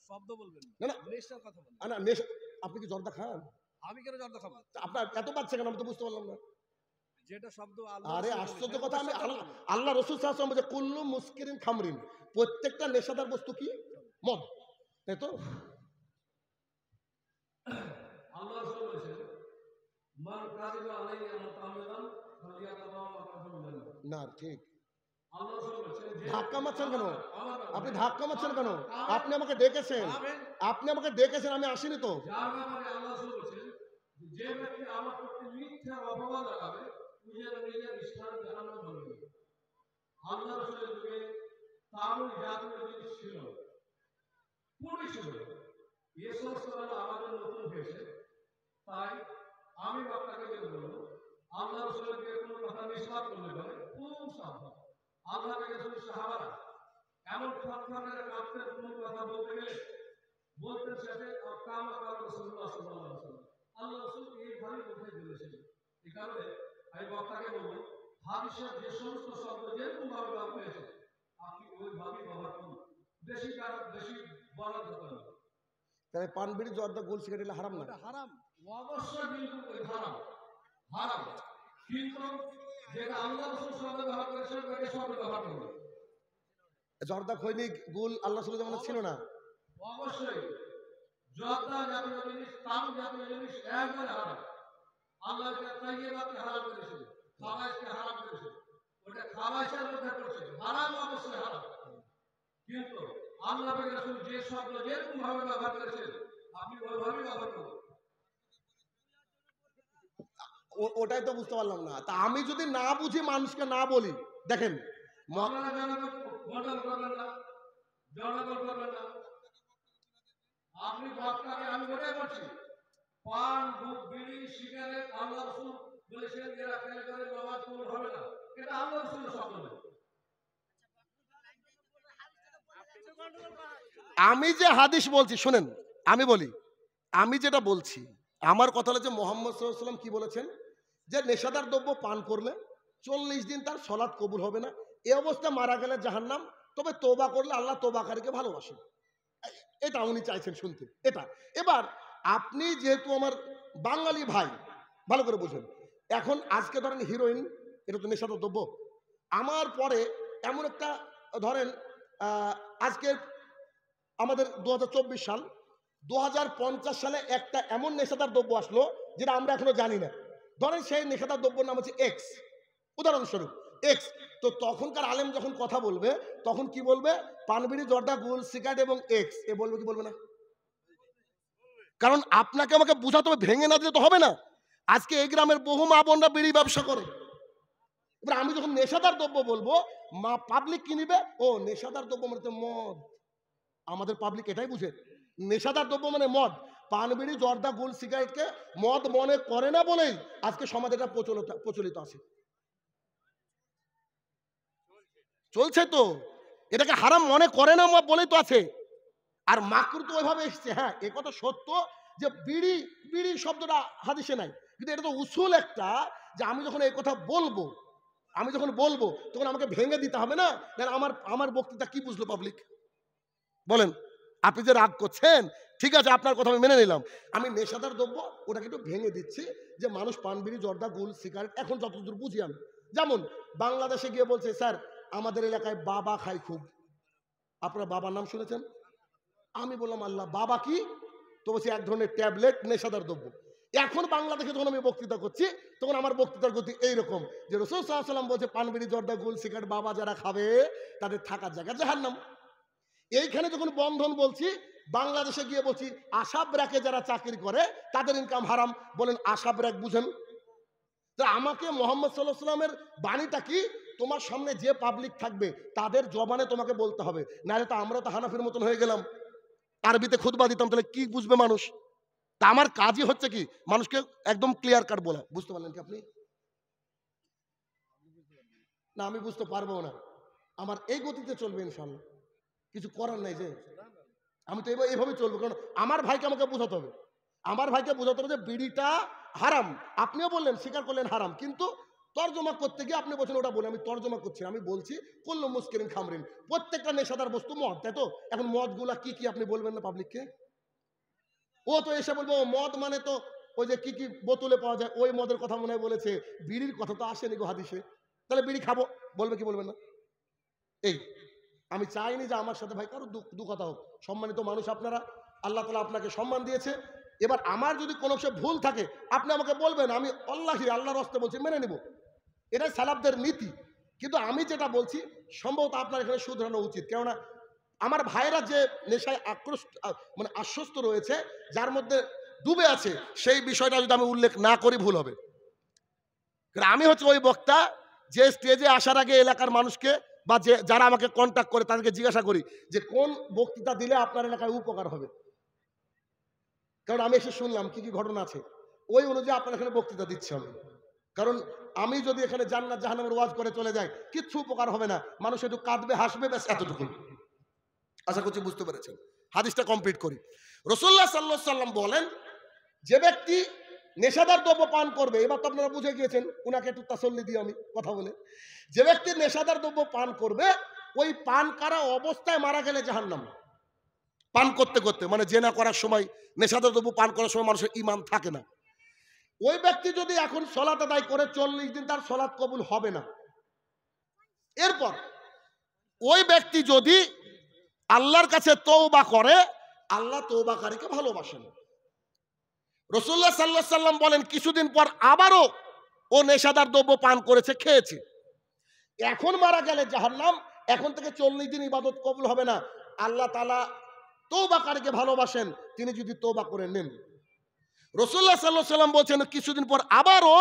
শব্দ বলবেন না। না নেশার কথা বলেন। না নেশা। আপনি কি জর্দা খান? আমি কেন জর্দা খাবো? আপনার এত বাচ্চা কেন? আমি তো বুঝতে পারলাম না। যেটা শব্দ আল্লাহ, আরে আশ্চর্য কথা। আমি আল্লাহ রাসূল সাল্লাল্লাহু আলাইহি ওয়াসাল্লাম বলেছে কুল্লু মুসকিরিন খামরিন, প্রত্যেকটা নেশাদার বস্তু কি? মদ, তাই তো? আল্লাহ রাসূল বলেছেন মান কাযিবা আলাইয়া মুতাআম্মিদান ফালিয়াতাবাওয়া মাকাদাহু। না ঠিক। আল্লাহ রাসূল বলেছেন ধাক্কা মারছেন কেন? আপনি ধাক্কা মারছেন কেন? আপনি আমাকে ডেকেছেন, আমি আসিনি তো। যার ব্যাপারে আল্লাহ রাসূল বলেছেন যে ব্যক্তি আমার প্রতি মিথ্যা অপবাদ লাগাবে নিজের স্থান জাহান্নাম বলবে। আল্লাহ রাসূলের যুগে তারুণ জাতীয় জিনিস ছিল, পুরুষ ছিল। এই সমস্ত আমাদের নতুন হয়েছে, তাই আমি আপনাকে বলবো আল্লাহ রাসূলের কোনো কথা নিষ্পাত করলে পারে খুব সাবধান। আল্লাহ রাসূল সাহাবারা এমন ফাঁকফাঁকের কাঁপতেন, কোনো কথা বলতে গেলে বলতেন শেষে কামা কাল রাসূলুল্লাহ সাল্লাল্লাহু আলাইহি ওয়াসাল্লাম। আল্লাহ রাসূল এইভাবে বোঝাই দিয়েছেন। এই কারণে আমি বক্তাকে বলবো হাদিসের যে সমস্ত শব্দ যেরকম ভাবে ব্যবহার হয়েছে আপনি ওইভাবেই ব্যবহার করুন, বেশি বলার দরকার নেই। তাহলে পান বিড়ি জর্দা গোল সিগারেট এগুলো হারাম না? হারাম অবশ্যই, কিন্তু হারাম হারাম, কিন্তু যেটা আল্লাহ রাসূল শব্দ ব্যবহার করেছেন ওই শব্দ ব্যবহার করুন। জর্দা খৈনি গুল আল্লাহ রাসূলের জামানায় ছিল না? অবশ্যই। জর্দা জাতীয় জিনিস, তাম জাতীয় জিনিস একবারে হারাম। আল্লাহ তাইয়্যিবাতকে হারাম করেছেন, খাবাইসকে হারাম করেছেন। ওটা খাবাইসের মধ্যে পড়ছে, হারাম অবশ্যই হারাম, কিন্তু আল্লাহ রাসূল যে শব্দ যেরকম ভাবে ব্যবহার করেছেন আপনি ওইভাবেই ব্যবহার করুন। ওটাই তো বুঝতে পারলাম না। তা আমি যদি না বুঝি মানুষকে না বলি, দেখেন আপনি বক্তাকে আমি ওটাই বলছি, পান বিড়ি সিগারেট আল্লাহ রাসূল বলেছেন এরা খেয়াল করে নামাজ কবুল হবে না, এটা আল্লাহ রাসূলের শব্দ নয়। আমি যে হাদিস বলছি শুনেন, আমি বলি, আমি যেটা বলছি আমার কথা হলো যে মুহাম্মদ সাল্লাল্লাহু আলাইহি ওয়াসাল্লাম কি বলেছেন যে নেশাদার দ্রব্য পান করলে 40 দিন তার সালাত কবুল হবে না, এই অবস্থা মারা গেলে জাহান্নাম, তবে তওবা করলে আল্লাহ তওবাকারীকে ভালোবাসেন। এটা উনি চাইছেন শুনতে। এটা এবার আপনি যেহেতু আমার বাঙালি ভাই, ভালো করে বুঝুন। এখন আজকে ধরেন হিরোইন, এটা তো নেশাদার দ্রব্য। আমার পরে এমন একটা ধরেন আজকে আমাদের 2024 সাল, 2050 সালে একটা এমন নেশাদার দ্রব্য আসলো যেটা আমরা এখনো জানি না। ধরেন সেই নেশাদার দ্রব্যের নাম হচ্ছে এক্স, উদাহরণস্বরূপ এক্স। তো তখনকার আলেম যখন কথা বলবে তখন কি বলবে? পানবিড়ি, জর্দা, গুল, সিগারেট এবং এক্স। এ বলবে কি বলবে না? কারণ আপনাকে আমাকে বুঝাতে হবে, ভেঙে না দিলে তো হবে না। আজকে এই গ্রামের বহু মা বোনরা বিড়ি ব্যবসা করে। এবার আমি যখন নেশাদার দ্রব্য বলবো, মা পাবলিক কি নিবে? ও নেশাদার দ্রব্য মানে তো মদ। আমাদের পাবলিক এটাই বুঝে নেশাদার দ্রব্য মানে মদ। পানবিড়ি, জর্দা, গুল, সিগারেটকে মদ মনে করে না বলেই আজকে সমাজে এটা প্রচলিত আছে, চলছে তো। এটাকে হারাম মনে করে না বলেই তো আছে। আর মাকরু তো ওইভাবে এসছে। হ্যাঁ, এ কথা সত্য যে বিড়ি, বিড়ি শব্দটা হাদিসে নাই, কিন্তু এটা তো উসুল একটা, যে আমি যখন এই কথা বলবো, আমি যখন বলবো তখন আমাকে ভেঙে দিতে হবে না। আমার বক্তৃতা কি বুঝলো পাবলিক? বলেন। আপনি যে রাগ করছেন, ঠিক আছে, আপনার কথা আমি মেনে নিলাম। আমি নেশাদার দ্রব্য ওটাকে একটু ভেঙে দিচ্ছি, যে মানুষ পানবিড়ি, জর্দা, গুল, সিগারেট এখন যতদূর বুঝি আমি। যেমন বাংলাদেশে গিয়ে বলছে, স্যার আমাদের এলাকায় বাবা খায় খুব। আপনারা বাবার নাম শুনেছেন? আমি বললাম আল্লাহ, বাবা কি? তো বলছি এক ধরনের ট্যাবলেট, নেশাদার দ্রব্য। এখন বাংলাদেশে যখন আমি বক্তৃতা করছি তখন আমার বক্তৃতার গতি এইরকম, যে রাসূল সাল্লাল্লাহু আলাইহি ওয়াসাল্লাম বলছে পানবিড়ি, জর্দা, গুল, সিগারেট বাবা যারা খাবে তাদের থাকার জায়গা জাহান্নাম। এইখানে যখন বন্ধন বলছি, বাংলাদেশে গিয়ে বলছি আশা ব্র্যাকে যারা চাকরি করে তাদের ইনকাম হারাম। বলেন আশা ব্র্যাক বুঝেন? তো আমাকে মোহাম্মদ সাল্লাল্লাহু আলাইহি ওয়াসাল্লামের বাণীটা কি? তোমার সামনে যে পাবলিক থাকবে তাদের জবানে তোমাকে বলতে হবে, নাহলে তো আমরা তো হানাফির মতন হয়ে গেলাম, আরবিতে খুতবা দিতাম, তাহলে কি বুঝবে মানুষ? তা আমার কাজই হচ্ছে কি মানুষকে একদম ক্লিয়ার কাট বলা। বুঝতে পারলেন কি আপনি? না, আমি বুঝতে পারবো না। আমার এই গতিতে চলবে ইনশাআল্লাহ, কিছু করার নাই। যে আমি তো এইভাবে চলবো, কারণ আমার ভাইকে আমাকে বোঝাতে হবে। আমার ভাইকে বোঝাতে হবে যে বিড়িটা হারাম। আপনিও বললেন, স্বীকার করলেন হারাম, কিন্তু তর্জমা করতে গিয়ে আপনি বলছেন ওটা বলে। আমি তর্জমা করছি, আমি বলছি কুল্লু মুস্কিরিন খামরিন, প্রত্যেকটা নেশাদার বস্তু মদ, তাই তো? এখন মদগুলা কি কি আপনি বলবেন না পাবলিককে? ও তো এসে বলবো মদ মানে তো ওই যে কি কি বোতলে পাওয়া যায় ওই মদের কথা মনে হয় বলেছে, বিড়ির কথা তো আসেনি গো হাদিসে। তাহলে বিড়ি খাবো বলবে কি বলবেন না? এই আমি চাইনি যে আমার সাথে ভাই কারো দু কথা হোক। সম্মানিত মানুষ আপনারা, আল্লাহ তাআলা আপনাকে সম্মান দিয়েছে। এবার আমার যদি কোনো সে ভুল থাকে আপনি আমাকে বলবেন, আমি আল্লাহর রাস্তে বলছি, মেনে নেব। এটাই সালাফদের নীতি। কিন্তু আমি যেটা বলছি সম্ভবত আপনার এখানে শুধরানো উচিত। কেননা আমার ভাইয়েরা যে নেশায় মানে আশ্বস্ত রয়েছে, যার মধ্যে ডুবে আছে, সেই বিষয়টা যদি আমি উল্লেখ না করি ভুল হবে। কারণ আমি হচ্ছে ওই বক্তা যে স্টেজে আসার আগে এলাকার মানুষকে বা যারা আমাকে কন্ট্যাক্ট করে তাদেরকে জিজ্ঞাসা করি যে কোন বক্তৃতা দিলে আপনার এলাকায় উপকার হবে। কারণ আমি এসে শুনলাম কি কি ঘটনা আছে, ওই অনুযায়ী আপনার এখানে বক্তৃতা দিচ্ছি আমি। কারণ আমি যদি এখানে জান্নাত জাহান্নামের ওয়াজ করে চলে যাই, কিচ্ছু উপকার হবে না। মানুষ একটু কাঁদবে, হাসবে, ব্যাস এতটুকু। আশা করছি বুঝতে পেরেছেন। হাদিসটা কমপ্লিট করি। রাসূলুল্লাহ সাল্লাল্লাহু আলাইহি ওয়াসাল্লাম বলেন, যে ব্যক্তি নেশাদার দ্রব্য পান করবে, এবার তো আপনারা বুঝে গিয়েছেন, উনাকে একটু তাসল্লি দিয়ে আমি কথা বলে, যে ব্যক্তি নেশাদার দ্রব্য পান করবে, ওই পান করা অবস্থায় মারা গেলে জাহান্নাম। পান করতে করতে মানে জেনা করার সময়, নেশাদার দ্রব্য পান করার সময় মানুষের ঈমান থাকে না। ওই ব্যক্তি যদি এখন সালাত আদায় করে 40 দিন তার সালাত কবুল হবে না। এরপর ওই ব্যক্তি যদি আল্লাহর কাছে তওবা করে, আল্লাহ তওবাকারীকে ভালোবাসেন। রাসূলুল্লাহ সাল্লাল্লাহু আলাইহি ওয়াসাল্লাম বলেন কিছুদিন পর আবারও ও নেশাদার দ্রব্য পান করেছে, খেয়েছে, এখন মারা গেলে জাহান্নাম। এখন থেকে 40 দিন ইবাদত কবুল হবে না। আল্লাহ তাআলা তওবাকারীকে ভালোবাসেন, তিনি যদি তওবা করে নেন। রাসূলুল্লাহ সাল্লাল্লাহু আলাইহি ওয়াসাল্লাম বলছেন কিছুদিন পর আবারও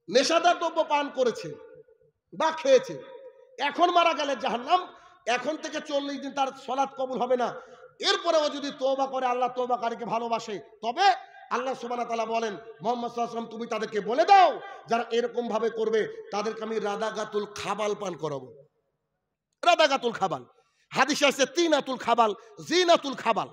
নেশাদার দ্রব্য পান করেছে বা খেয়েছে, এখন মারা গেলে জাহান্নাম। এখন থেকে 40 দিন তার সালাত কবুল হবে না। এরপরে ও যদি তওবা করে, আল্লাহ তওবাকারীকে ভালোবাসে। তবে আল্লাহ সুবহানাহু ওয়া তাআলা বলেন, মুহাম্মদ সাল্লাল্লাহু আলাইহি ওয়াসাল্লাম তুমি তাদেরকে বলে দাও যারা এরকম ভাবে করবে তাদেরকে আমি রাদাগাতুল খাবাল পান করাবো। রাদাগাতুল খাবাল হাদিসে আছে তিনাতুল খাবাল, জিনাতুল খাবাল।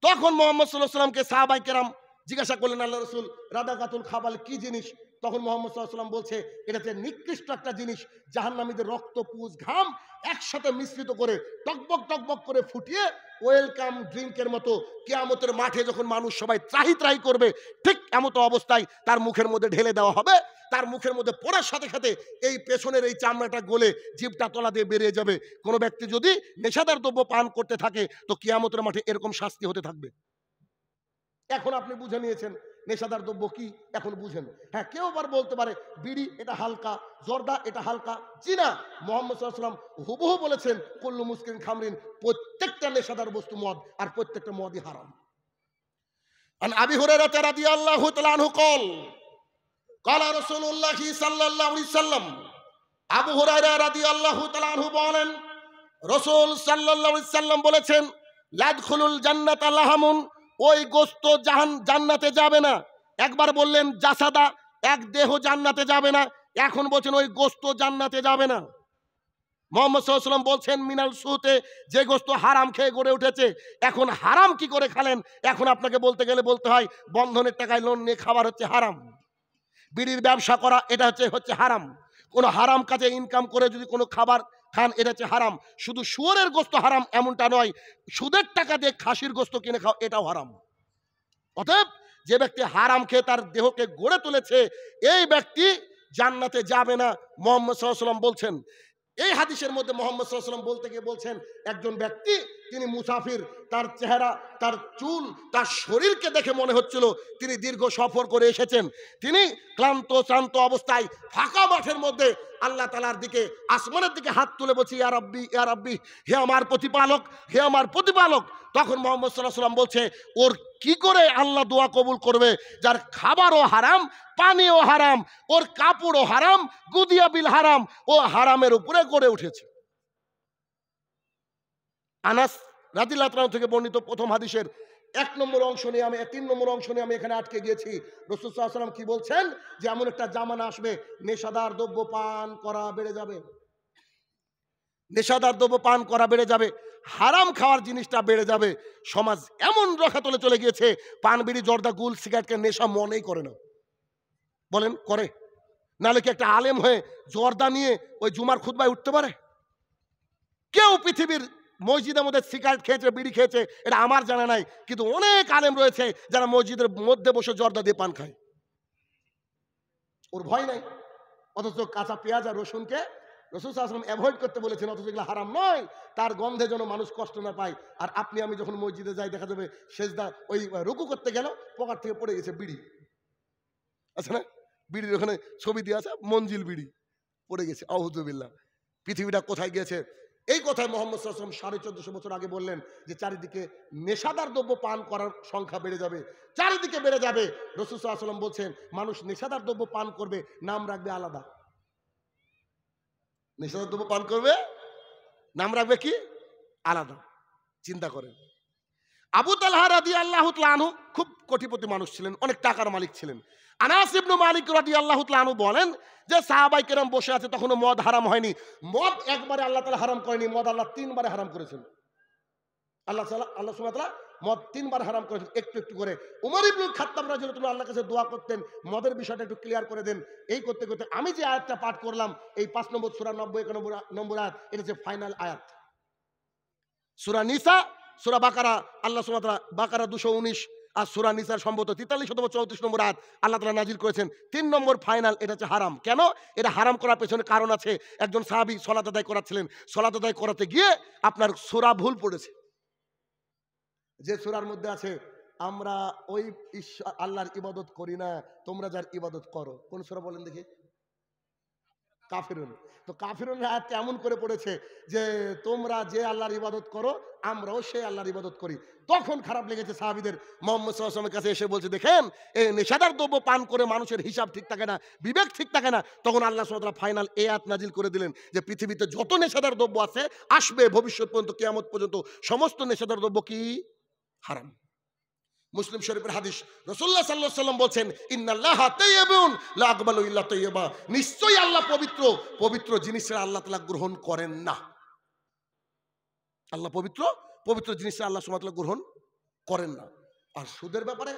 তখন মুহাম্মদ সাল্লাল্লাহু আলাইহি ওয়াসাল্লামকে সাহাবায়ে কেরাম জিজ্ঞাসা করলেন আল্লাহ রসুল, রাদাকাতুল খাবাল কি জিনিস? তখন মোহাম্মদ সাল্লাল্লাহু আলাইহি ওয়াসাল্লাম বলছে, এটা হচ্ছে নিকৃষ্ট একটা জিনিস, জাহান্নামীদের রক্ত, পুজ, ঘাম একসাথে মিশ্রিত করে টকবক টকবক করে ফুটিয়ে ওয়েলকাম ড্রিঙ্কের মতো কিয়ামতের মাঠে যখন মানুষ সবাই ত্রাহি ত্রাহি করবে, ঠিক এমত অবস্থায় তার মুখের মধ্যে ঢেলে দেওয়া হবে। তার মুখের মধ্যে পড়ার সাথে সাথে এই পেছনের এই চামড়াটা গলে জিভটা তলা দিয়ে বেরিয়ে যাবে। কোনো ব্যক্তি যদি নেশাদার দ্রব্য পান করতে থাকে তো কিয়ামতের মাঠে এরকম শাস্তি হতে থাকবে। এখন আপনি বুঝে নিয়েছেন নেশাদার দ্রব্য কি, এখন বুঝেন। হ্যাঁ, কেউ আবার বলতে পারে বিড়ি এটা হালকা, জর্দা এটা হালকা। জি না, মুহাম্মদ সাল্লাল্লাহু আলাইহি ওয়াসাল্লাম হুবহু বলেছেন কুল্লু মুসকিরিন খামরিন, প্রত্যেকটা নেশাদার বস্তু মদ, আর প্রত্যেকটা মদই হারাম। আন আবি হুরায়রা রাদিয়াল্লাহু তাআলা আনহু قال قال رسول الله সাল্লাল্লাহু আলাইহি সাল্লাম, আবু হুরায়রা রাদিয়াল্লাহু তাআলা আনহু বলেন রাসূল সাল্লাল্লাহু আলাইহি সাল্লাম বলেছেন, লাদখুলুল জান্নাতা লাহামুন, ওই গোস্ত জান্নাতে যাবে না। একবার বললেন জাসাদা, এক দেহ জান্নাতে যাবে না, এখন বলছেন ওই গোস্ত জান্নাতে যাবে না। মুহাম্মদ সাল্লাল্লাহু আলাইহি ওয়াসাল্লাম বলছেন মিনাল সুতে, যে গোস্ত হারাম খেয়ে গড়ে উঠেছে। এখন হারাম কি করে খেলেন? এখন আপনাকে বলতে গেলে বলতে হয় বন্ধনের টাকায় লোন নিয়ে খাবার হচ্ছে হারাম, বিড়ির ব্যবসা করা এটা হচ্ছে হারাম, কোন হারাম কাজে ইনকাম করে যদি কোনো খাবার খান এটা হচ্ছে হারাম। শুধু শুয়োরের গোস্ত হারাম এমনটা নয়, সুদের টাকা দিয়ে খাসির গোস্ত কিনে খাও এটাও হারাম। অতএব যে ব্যক্তি হারাম খেয়ে তার দেহকে গড়ে তুলেছে এই ব্যক্তি জান্নাতে যাবে না, মুহাম্মদ সাল্লাল্লাহু আলাইহি ওয়াসাল্লাম বলছেন। এই হাদিসের মধ্যে মুহাম্মদ সাল্লাল্লাহু আলাইহি ওয়াসাল্লাম বলতে গিয়ে বলছেন একজন ব্যক্তি, তিনি মুসাফির, তার চেহারা, তার চুল, তার শরীরকে দেখে মনে হচ্ছিল তিনি দীর্ঘ সফর করে এসেছেন। তিনি ক্লান্ত শ্রান্ত অবস্থায় ফাঁকা মাঠের মধ্যে আল্লাহ তাআলার দিকে, আসমানের দিকে হাত তুলে বলছি ইয়া রাব্বি ইয়া রাব্বি, হে আমার প্রতিপালক, হে আমার প্রতিপালক। তখন মুহাম্মদ সাল্লাল্লাহু আলাইহি ওয়াসাল্লাম বলছে, ওর কি করে আল্লাহ দোয়া কবুল করবে যার খাবারও হারাম, পানিও হারাম, ওর কাপড়ও হারাম, গুদিয়া বিল হারাম, ও হারামের উপরে গড়ে উঠেছে। আনাস রাদিয়াল্লাহু তাআলা থেকে বর্ণিত প্রথম হাদিসের 1 নম্বর অংশ নিয়ে আমি 3 নম্বর অংশ নিয়ে আমি এখানে আটকে গিয়েছি। রাসূল সাল্লাল্লাহু আলাইহি ওয়াসাল্লাম কি বলছেন যে এমন একটা জামানা আসবে নেশাদার দ্রব্য পান করা বেড়ে যাবে, নেশাদার দ্রব্য পান করা বেড়ে যাবে, হারাম খাওয়ার জিনিসটা বেড়ে যাবে। সমাজ এমন রখাতলে চলে গিয়েছে পান, বিড়ি, জর্দা, গুল, সিগারেটকে নেশা মনেই করে না। বলেন করে? নাহলে কি একটা আলেম হয়ে জর্দা নিয়ে ওই জুমার খুতবায় উঠতে পারে? কেউ পৃথিবীর মসজিদের মধ্যে সিগারেট খেয়েছে, বিড়ি খেয়েছে এটা আমার জানা নাই, কিন্তু অনেক আলেম রয়েছে যারা মসজিদের মধ্যে বসে জর্দা দিয়ে পান খায়, ওর ভয় নাই। অথচ কাঁচা পেঁয়াজ আর রসুনকে রাসূল সাল্লাল্লাহু আলাইহি ওয়াসাল্লাম অ্যাভয়েড করতে বলেছেন, অথচ এগুলো হারাম নয়, তার গন্ধে যেন মানুষ কষ্ট না পায়। আর আপনি আমি যখন মসজিদে যাই দেখা যাবে সেজদা ওই রুকু করতে গেল পকেট থেকে পড়ে গেছে বিড়ি, আছে না? বিড়ির ওখানে ছবি দিয়ে আছে, মঞ্জিল বিড়ি পড়ে গেছে। আউযুবিল্লাহ, পৃথিবীটা কোথায় গিয়েছে? এই কথায় মুহাম্মদ সাল্লাল্লাহু আলাইহি ওয়াসাল্লাম 1450 বছর আগে বললেন যে চারিদিকে নেশাদার দ্রব্য পান করার সংখ্যা বেড়ে যাবে, চারিদিকে বেড়ে যাবে। রাসূল সাল্লাল্লাহু আলাইহি ওয়াসাল্লাম বলছেন মানুষ নেশাদার দ্রব্য পান করবে, নাম রাখবে আলাদা। নেশাদার দ্রব্য পান করবে, নাম রাখবে কি? আলাদা। চিন্তা করেন। আবু তালহা রাদিয়াল্লাহু তাআলা আনহু খুব কোটিপতি মানুষ ছিলেন, অনেক টাকার মালিক ছিলেন। আনাস ইবনে মালিক রাদিয়াল্লাহু তাআলা আনহু বলেন যে সাহাবায়ে কেরাম বসে আছে, তখনও মদ হারাম হয়নি। মদ একবারে আল্লাহ তাআলা হারাম করেনি, মদ আল্লাহ 3 বারে হারাম করেছেন। আল্লাহ সুবহানাহু ওয়া তাআলা মদ 3 বার হারাম করেছেন একটু একটু করে। উমর ইবনুল খাত্তাব রাদিয়াল্লাহু তাআলা আল্লাহর কাছে দোয়া করতেন মদের বিষয়টা একটু ক্লিয়ার করে দেন। এই করতে করতে আমি যে আয়াতটা পাঠ করলাম এই 5 নম্বর সূরা 90 নম্বর আয়াত, এটা হচ্ছে ফাইনাল আয়াত। সূরা নিসা, সূরা বাকারা, আল্লাহ সুবহানাহু ওয়া তাআলা বাকারা 219 আর সূরা নিসার সম্ভবত 43 অথবা 34 নম্বর আয়াত আল্লাহ তাআলা নাজিল করেছেন। 3 নম্বর ফাইনাল, এটা হচ্ছে হারাম। কেন এটা হারাম করার পেছনে কারণ আছে। একজন সাহাবী সালাত আদায় করাচ্ছিলেন, সালাত আদায় করাতে গিয়ে আপনার সূরা ভুল পড়েছে। যে সূরার মধ্যে আছে আমরা ওই আল্লাহর ইবাদত করি না, তোমরা যার ইবাদত করো। কোন সূরা বলেন দেখি? কাফিরুন। তো কাফিরুন আয়াতটা এমন করে পড়েছে যে তোমরা যে আল্লাহর ইবাদত করো আমরাও সেই আল্লাহর ইবাদত করি। তখন খারাপ লেগেছে সাহাবীদের। মুহাম্মদ সাল্লাল্লাহু আলাইহি ওয়াসাল্লামের কাছে এসে বলছে দেখেন এই নেশাদার দ্রব্য পান করে মানুষের হিসাব ঠিক থাকে না, বিবেক ঠিক থাকে না। তখন আল্লাহ সুবহানাহু ওয়া তাআলা ফাইনাল এই আয়াত নাজিল করে দিলেন যে পৃথিবীতে যত নেশাদার দ্রব্য আছে আসবে ভবিষ্যৎ পর্যন্ত, কিয়ামত পর্যন্ত সমস্ত নেশাদার দ্রব্য কি? হারাম। মুসলিম শরীফের হাদিস, রাসূলুল্লাহ সাল্লাল্লাহু আলাইহি ওয়াসাল্লাম বলেন ইন্নাল্লাহা তাইয়্যিবুন লা ইয়াকবালু ইল্লা তাইয়্যিবা, নিশ্চয়ই আল্লাহ পবিত্র, পবিত্র জিনিসের আল্লাহ তাআলা গ্রহণ করেন না। আল্লাহ পবিত্র, পবিত্র জিনিসের আল্লাহ সুবহানাহু ওয়া তাআলা গ্রহণ করেন না। আর সুদের ব্যাপারে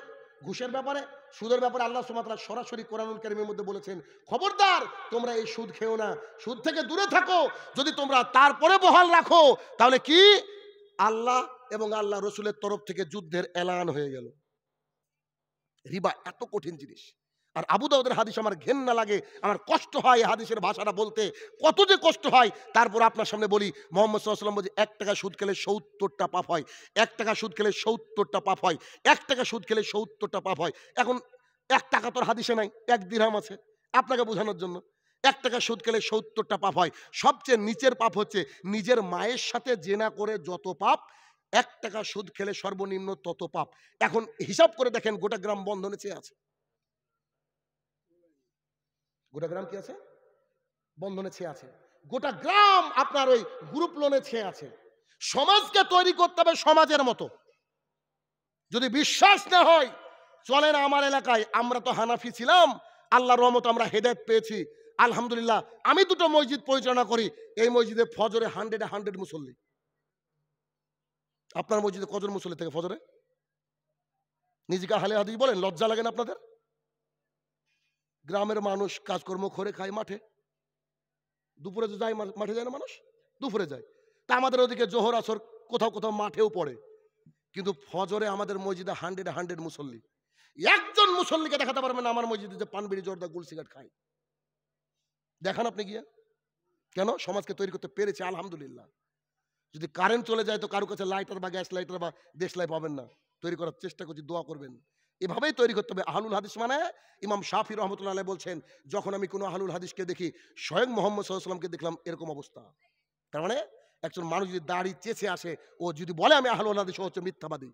ঘুষের ব্যাপারে, সুদের ব্যাপারে আল্লাহ সুবহানাহু ওয়া তাআলা সরাসরি কোরআনুল কারীমের মধ্যে বলেছেন, খবরদার তোমরা এই সুদ খেও না, সুদ থেকে দূরে থাকো। যদি তোমরা তারপরে বহাল রাখো তাহলে কি আল্লাহ এবং আল্লাহ রসুলের তরফ থেকে যুদ্ধের এলান হয়ে গেল। রিবা এত কঠিন জিনিস। আর আবু দাউদের হাদিস আমার ঘেন্না লাগে, আমার কষ্ট হয় এই হাদিসের ভাষাটা বলতে, কত যে কষ্ট হয়। তারপর আপনার সামনে বলি, মুহাম্মদ সাল্লাল্লাহু আলাইহি ওয়াসাল্লাম বলছে 1 টাকা সুদ খেলে 70টা পাপ হয়, 1 টাকা সুদ খেলে 70টা পাপ হয়, 1 টাকা সুদ খেলে 70টা পাপ হয়। এখন 1 টাকা তোর হাদিসে নাই, 1 দিরহাম আছে। আপনাকে বোঝানোর জন্য 1 টাকা সুদ খেলে 70টা পাপ হয়। সবচেয়ে নিচের পাপ হচ্ছে নিজের মায়ের সাথে জেনা করে যত পাপ, 1 টাকা সুদ খেলে সর্বনিম্ন তত পাপ। এখন হিসাব করে দেখেন, গোটা গ্রাম বন্ধনে চেয়ে আছে। গোটা গ্রাম কি আছে? বন্ধনে ছেয়ে আছে। গোটা গ্রাম আপনার ওই গ্রুপ লোনে ছেয়ে আছে। সমাজকে তৈরি করতে হবে সমাজের মতো। যদি বিশ্বাস না হয়, চলেন আমার এলাকায়, আমরা তো হানাফি ছিলাম, আল্লাহর রহমত আমরা হেদায়েত পেয়েছি আলহামদুলিল্লাহ। আমি 2টো মসজিদ পরিচালনা করি, এই মসজিদে ফজরে 100 মুসল্লি। আপনার মসজিদে কজন মুসল্লি থেকে ফজরে? নিজেকে আহলে হাদিস বলেন, লজ্জা লাগে না আপনাদের? গ্রামের মানুষ কাজকর্ম করে খায় মাঠে, দুপুরে তো যায়, মাঠে যায় না মানুষ? দুপুরে যায়। তা আমাদের ওদিকে জোহর আসর কোথাও কোথাও মাঠেও পড়ে, কিন্তু ফজরে আমাদের মসজিদে 100 মুসল্লি। একজন মুসল্লিকে দেখাতে পারবেন আমার মসজিদে যে পান বিড়ি জর্দা গুল সিগারেট খায়? দেখান আপনি গিয়ে। কেন? সমাজকে তৈরি করতে পেরেছে আলহামদুলিল্লাহ। যদি কারেন্ট চলে যায় তো কারো কাছে লাইটার বা গ্যাস লাইটার বা দেশলাই পাবেন না। তৈরি করার চেষ্টা করছি, দোয়া করবেন। এভাবেই তৈরি করতে হবে। আহলুল হাদিস মানে ইমাম শাফি রহমতুল্লাহ আলাইহি বলছেন, যখন আমি কোনো আহলুল হাদিসকে দেখি, স্বয়ং মুহাম্মদ সাল্লাল্লাহু আলাইহি ওয়াসাল্লামকে দেখলাম এরকম অবস্থা। তার মানে একজন মানুষ যদি দাড়ি চেঁচে আসে, ও যদি বলে আমি আহলুল হাদিস, ও হচ্ছে মিথ্যাবাদী।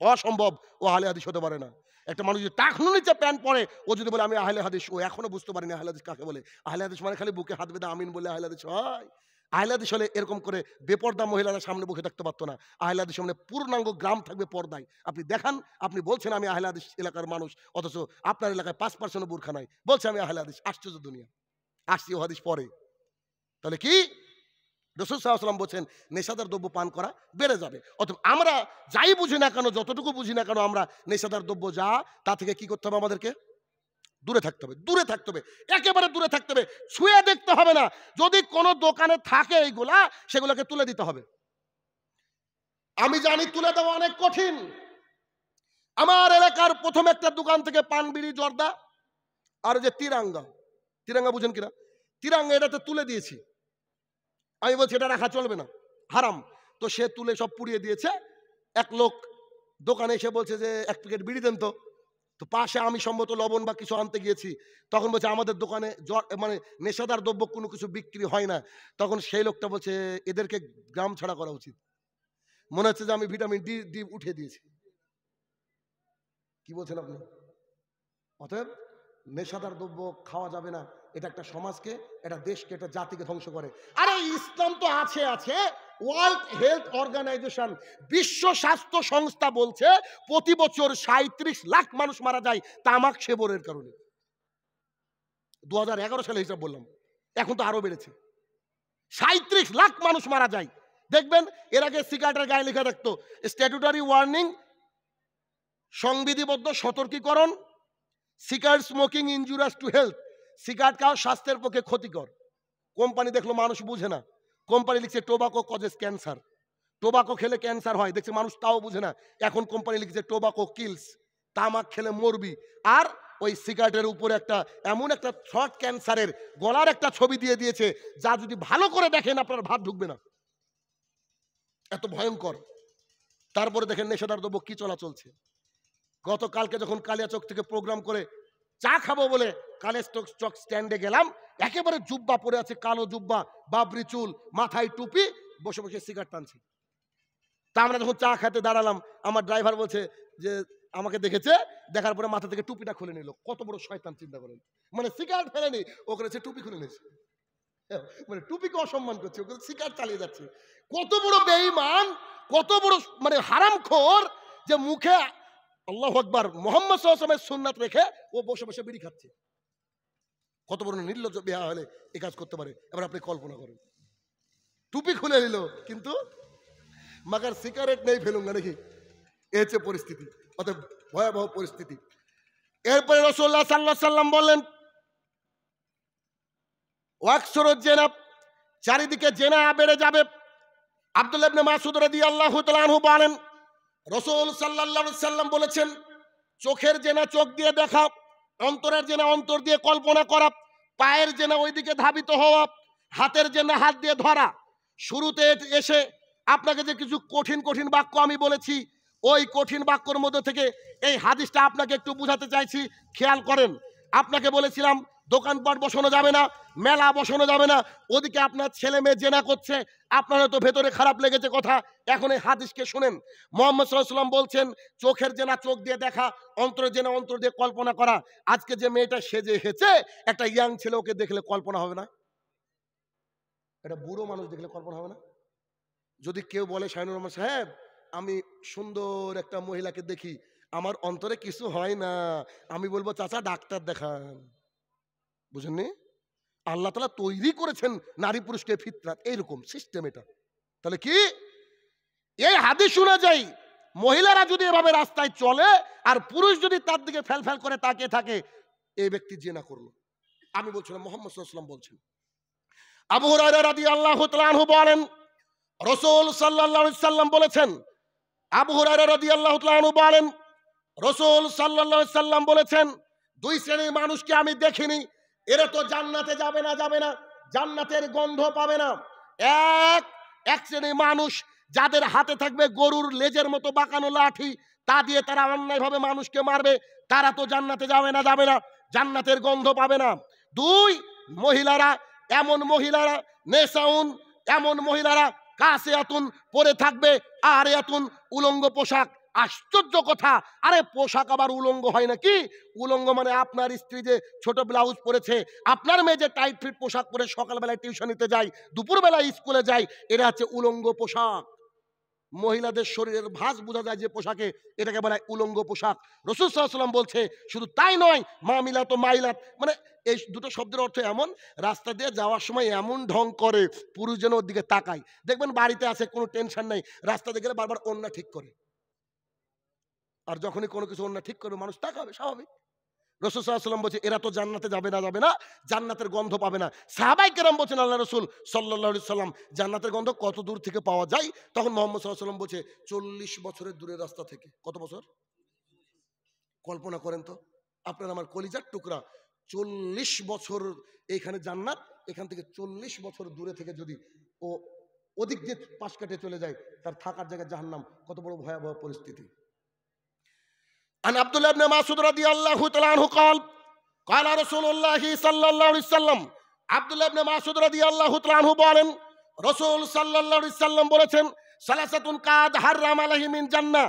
অসম্ভব, ও আহলে হাদিস হতে পারে না। একটা মানুষ যদি টাকনু নিচে প্যান্ট পরে, ও যদি বলে আমি আহলে হাদিস, ও এখনো বুঝতে পারেনি আহলে হাদিস কাকে বলে। আহলে হাদিস মানে খালি বুকে হাত বেঁধে আমিন বলে আহলে হাদিস হয়? আহলে হাদিস হলে এরকম করে বেপর্দা মহিলারা সামনে বুকে থাকতে পারতো না। আহলে হাদিস মানে পূর্ণাঙ্গ গ্রাম থাকবে পর্দায়। আপনি দেখান, আপনি বলছেন আমি আহলে হাদিস এলাকার মানুষ, অথচ আপনার এলাকায় 5% বোরখা নাই, বলছে আমি আহলে হাদিস। আশ্চর্য দুনিয়া। আসছি ও হাদিস পরে। তাহলে কি রাসূল সাল্লাল্লাহু আলাইহি ওয়াসাল্লাম বলছেন নেশাদার দ্রব্য পান করা বেড়ে যাবে। অতএব আমরা যাই বুঝি না কেন, যতটুকু বুঝি না কেন, আমরা নেশাদার দ্রব্য যা, তা থেকে কি করতে হবে? আমাদেরকে দূরে থাকতে হবে, দূরে থাকতে হবে, একেবারে দূরে থাকতে হবে। ছুঁয়ে দেখতে হবে না। যদি কোনো দোকানে থাকে এইগুলা, সেগুলোকে তুলে দিতে হবে। আমি জানি তুলে দেওয়া অনেক কঠিন। আমার এলাকার প্রথম একটা দোকান থেকে পান বিড়ি জর্দা আর যে তিরাঙ্গা, তিরাঙ্গা বুঝেন কিনা? তিরাঙ্গা এটাতে তুলে দিয়েছি। আমি বলছি এটা রাখা চলবে না, হারাম। তো সে তুলে সব পুড়িয়ে দিয়েছে। এক লোক দোকানে এসে বলছে যে 1 প্যাকেট বিড়ি দেন তো। তো পাশে আমি সম্ভবত লবণ বা কিছু আনতে গিয়েছি, তখন বলছে আমাদের দোকানে মানে নেশাদার দ্রব্য কোনো কিছু বিক্রি হয় না। তখন সেই লোকটা বলছে এদেরকে গ্রাম ছাড়া করা উচিত। মনে হচ্ছে যে আমি ভিটামিন ডি উঠে দিয়েছি। কি বলছেন আপনি? অতএব নেশাদার দ্রব্য খাওয়া যাবে না। এটা একটা সমাজকে, এটা দেশকে, এটা জাতিকে ধ্বংস করে। আরে ইসলাম তো আছে আছে। ওয়ার্ল্ড হেলথ অর্গানাইজেশন, বিশ্ব স্বাস্থ্য সংস্থা বলছে প্রতি বছর 37 লাখ মানুষ মারা যায় তামাক সেবনের কারণে। 2011 সালে হিসাব বললাম, এখন তো আরো বেড়েছে। 37 লাখ মানুষ মারা যায়। দেখবেন এর আগে সিগারেটের গায়ে লেখা থাকতো স্ট্যাটুটারি ওয়ার্নিং, সংবিধিবদ্ধ সতর্কীকরণ, cigarette smoking injurious to health, cigarette খাওয়া স্বাস্থ্যের পক্ষে ক্ষতিকর। কোম্পানি দেখলো মানুষ বুঝে না, কোম্পানি লিখছে টোবাকো কজেস ক্যান্সার, টোবাকো খেলে ক্যান্সার হয়। দেখছে মানুষ তাও বুঝে না, এখন কোম্পানি লিখছে টোবাকো কিলস, তামাক খেলে মরবি। আর ওই সিগারেটের উপরে একটা এমন একটা থ্রট ক্যান্সারের গলার একটা ছবি দিয়ে দিয়েছে, যা যদি ভালো করে দেখেন আপনার ভাত ঢুকবে না, এত ভয়ঙ্কর। তারপরে দেখেন নেশাদার দ্রব্য কি চলা চলছে। গতকালকে যখন কালিয়াচক থেকে প্রোগ্রাম করে চা খাবো বলে কালিয়াচক স্ট্যান্ডে গেলাম, একেবারে জুব্বা পরে আছে, কালো জুব্বা, বাবরি চুল, মাথায় টুপি, বসে বসে সিগারেট টানছে। তা আমরা যখন চা খেতে দাঁড়ালাম, আমার ড্রাইভার বলছে যে আমাকে দেখেছে, দেখার পরে মাথা থেকে টুপিটা খুলে নিল। কত বড় শয়তান চিন্তা করেন। মানে সিগারেট ফেলেনি, ও করেছে টুপি খুলে নিয়েছে। মানে টুপিকে অসম্মান করছে, ওকে সিগারেট চালিয়ে যাচ্ছে। কত বড় বেঈমান, কত বড় মানে হারামখোর, যে মুখে আল্লাহু আকবার মুহাম্মদ সাল্লাল্লাহু আলাইহি ওয়াসাল্লামের সুন্নাত রেখে ও বসে বসে বিড়ি খাচ্ছে। কত বড় নির্লজ্জ বেহা হলে এই কাজ করতে পারে। এবার আপনি কল্পনা করেন, টুপি খুলে নিল কিন্তু মাগার সিগারেট নেই ফেলুঙ্গা নাকি, এই হচ্ছে পরিস্থিতি, অতএব ভয়াবহ পরিস্থিতি। এরপরে রাসূলুল্লাহ সাল্লাল্লাহু আলাইহি সাল্লাম বললেন, ওয়াকসুরুজ জিনা, চারিদিকে জেনা বেড়ে যাবে। আব্দুল্লাহ ইবনে মাসউদ রাদিয়াল্লাহু তাআলা আনহু বলেন, রাসূল সাল্লাল্লাহু আলাইহি সাল্লাম বলেছেন, চোখের জেনা চোখ দিয়ে দেখা, অন্তরের জেনা অন্তর দিয়ে কল্পনা করা, পায়ের জেনা ওইদিকে ধাবিত হওয়া, হাতের জেনা হাত দিয়ে ধরা। শুরুতে এসে আপনাকে যে কিছু কঠিন কঠিন বাক্য আমি বলেছি, ওই কঠিন বাক্যর মধ্যে থেকে এই হাদিসটা আপনাকে একটু বুঝাতে চাইছি, খেয়াল করেন। আপনাকে বলেছিলাম দোকানপাট বসানো যাবে না, মেলা বসানো যাবে না, ওদিকে আপনার ছেলে মেয়ে জেনা করছে, আপনার তো ভেতরে খারাপ লেগেছে কথা। এখন এই হাদিসকে শুনেন। মুহাম্মদ সাল্লাল্লাহু আলাইহি ওয়াসাল্লাম বলছেন, চোখের জেনা চোখ দিয়ে দেখা, অন্তরের জেনা অন্তর দিয়ে কল্পনা করা। আজকে যে মেয়েটা সেজে হেঁচে একটা ইয়াং ছেলে, ওকে দেখলে কল্পনা হবে না? একটা বুড়ো মানুষ দেখলে কল্পনা হবে না? যদি কেউ বলে, শাহিনুর রহমান সাহেব আমি সুন্দর একটা মহিলাকে দেখি, আমার অন্তরে কিছু হয় না, আমি বলবো চাচা ডাক্তার দেখান। বুঝেননি? আল্লাহ তাআলা তৈরি করেছেন নারী পুরুষকে ফিতরাত, এইরকম সিস্টেম এটা। তাহলে কি এই হাদিস শোনা যায়, মহিলারা যদি এভাবে রাস্তায় চলে আর পুরুষ যদি তার দিকে ফেল ফেল করে তাকিয়ে থাকে, এই ব্যক্তি জিনা করলো। আমি বলছিলাম, মুহাম্মদ সাল্লাল্লাহু আলাইহি ওয়াসাল্লাম বলছেন। আবু হুরায়রা রাদিয়াল্লাহু তাআলা আনহু বলেন, রাসূল সাল্লাল্লাহু আলাইহি ওয়াসাল্লাম বলেছেন, আবু হুরায়রা রাদিয়াল্লাহু তাআলা আনহু বলেন, রাসূল সাল্লাল্লাহু আলাইহি ওয়াসাল্লাম বলেছেন, দুই শ্রেণীর মানুষকে আমি দেখিনি, এরা তো জান্নাতে যাবে না, জান্নাতের গন্ধ পাবে না। এক শ্রেণীর মানুষ যাদের হাতে থাকবে গরুর লেজের মতো বাঁকানো লাঠি, তা দিয়ে তারা অন্যায়ভাবে মানুষকে মারবে, তারা তো জান্নাতে যাবে না, জান্নাতের গন্ধ পাবে না। দুই, এমন মহিলারা নেসাউন, এমন মহিলারা কাসিয়াতুন, পরে থাকবে আর এতুন, উলঙ্গ পোশাক। আশ্চর্য কথা, আরে পোশাক আবার উলঙ্গ হয় নাকি? উলঙ্গ মানে আপনার স্ত্রী যে ছোট ব্লাউজ পরেছে, আপনার মেয়ে যে টাইট ফিট পোশাক পরে সকালবেলায় টিউশনিতে যায়, দুপুরবেলায় স্কুলে যায়, এটা হচ্ছে উলঙ্গ পোশাক। মহিলাদের শরীরের ভাঁজ বোঝা যায় যে পোশাকে, এটাকে বলা হয় উলঙ্গ পোশাক। রাসূল সাল্লাল্লাহু আলাইহি ওয়াসাল্লাম বলছে, শুধু তাই নয়, মামিলাত ও মাইলাত, মানে এই দুটো শব্দের অর্থ এমন, রাস্তা দিয়ে যাওয়ার সময় এমন ঢং করে পুরুষ যেন ওর দিকে তাকায়। দেখবেন বাড়িতে আছে, কোনো টেনশন নাই, রাস্তা দিয়ে গেলে বারবার ওন্না ঠিক করে, আর যখনই কোনো কিছু ওন্না ঠিক করে মানুষ তাকাবে, স্বাভাবিক। রাসূল সাল্লাল্লাহু আলাইহি ওয়াসাল্লাম বলছে, এরা তো জান্নাতে যাবে না, জান্নাতের গন্ধ পাবে না। সাহাবায়ে কেরাম বলছেন, আল্লাহ রাসূল সাল্লাল্লাহু আলাইহি ওয়াসাল্লাম জান্নাতের গন্ধ কত দূর থেকে পাওয়া যায়? তখন মুহাম্মদ সাল্লাল্লাহু আলাইহি ওয়াসাল্লাম বলছে, 40 বছরের দূরের রাস্তা থেকে। কত বছর? কল্পনা করেন তো, আপনার আমার কলিজার টুকরা, 40 বছর এইখানে জান্নাত, এখান থেকে 40 বছর দূরে থেকে যদি ও ওদিক দিয়ে পাশ কাটে চলে যায়, তার থাকার জায়গা জাহান্নাম। কত বড় ভয়াবহ পরিস্থিতি। আন আব্দুল্লাহ ইবনে মাসউদ রাদিয়াল্লাহু তাআলা আনহু قال قال رسول الله সাল্লাল্লাহু আলাইহি সাল্লাম, আব্দুল্লাহ ইবনে মাসউদ রাদিয়াল্লাহু তাআলা আনহু বলেন, রাসূল সাল্লাল্লাহু আলাইহি সাল্লাম বলেছেন, সালাসাতুন কাদ হারাম আলাইহিম মিন জান্নাহ,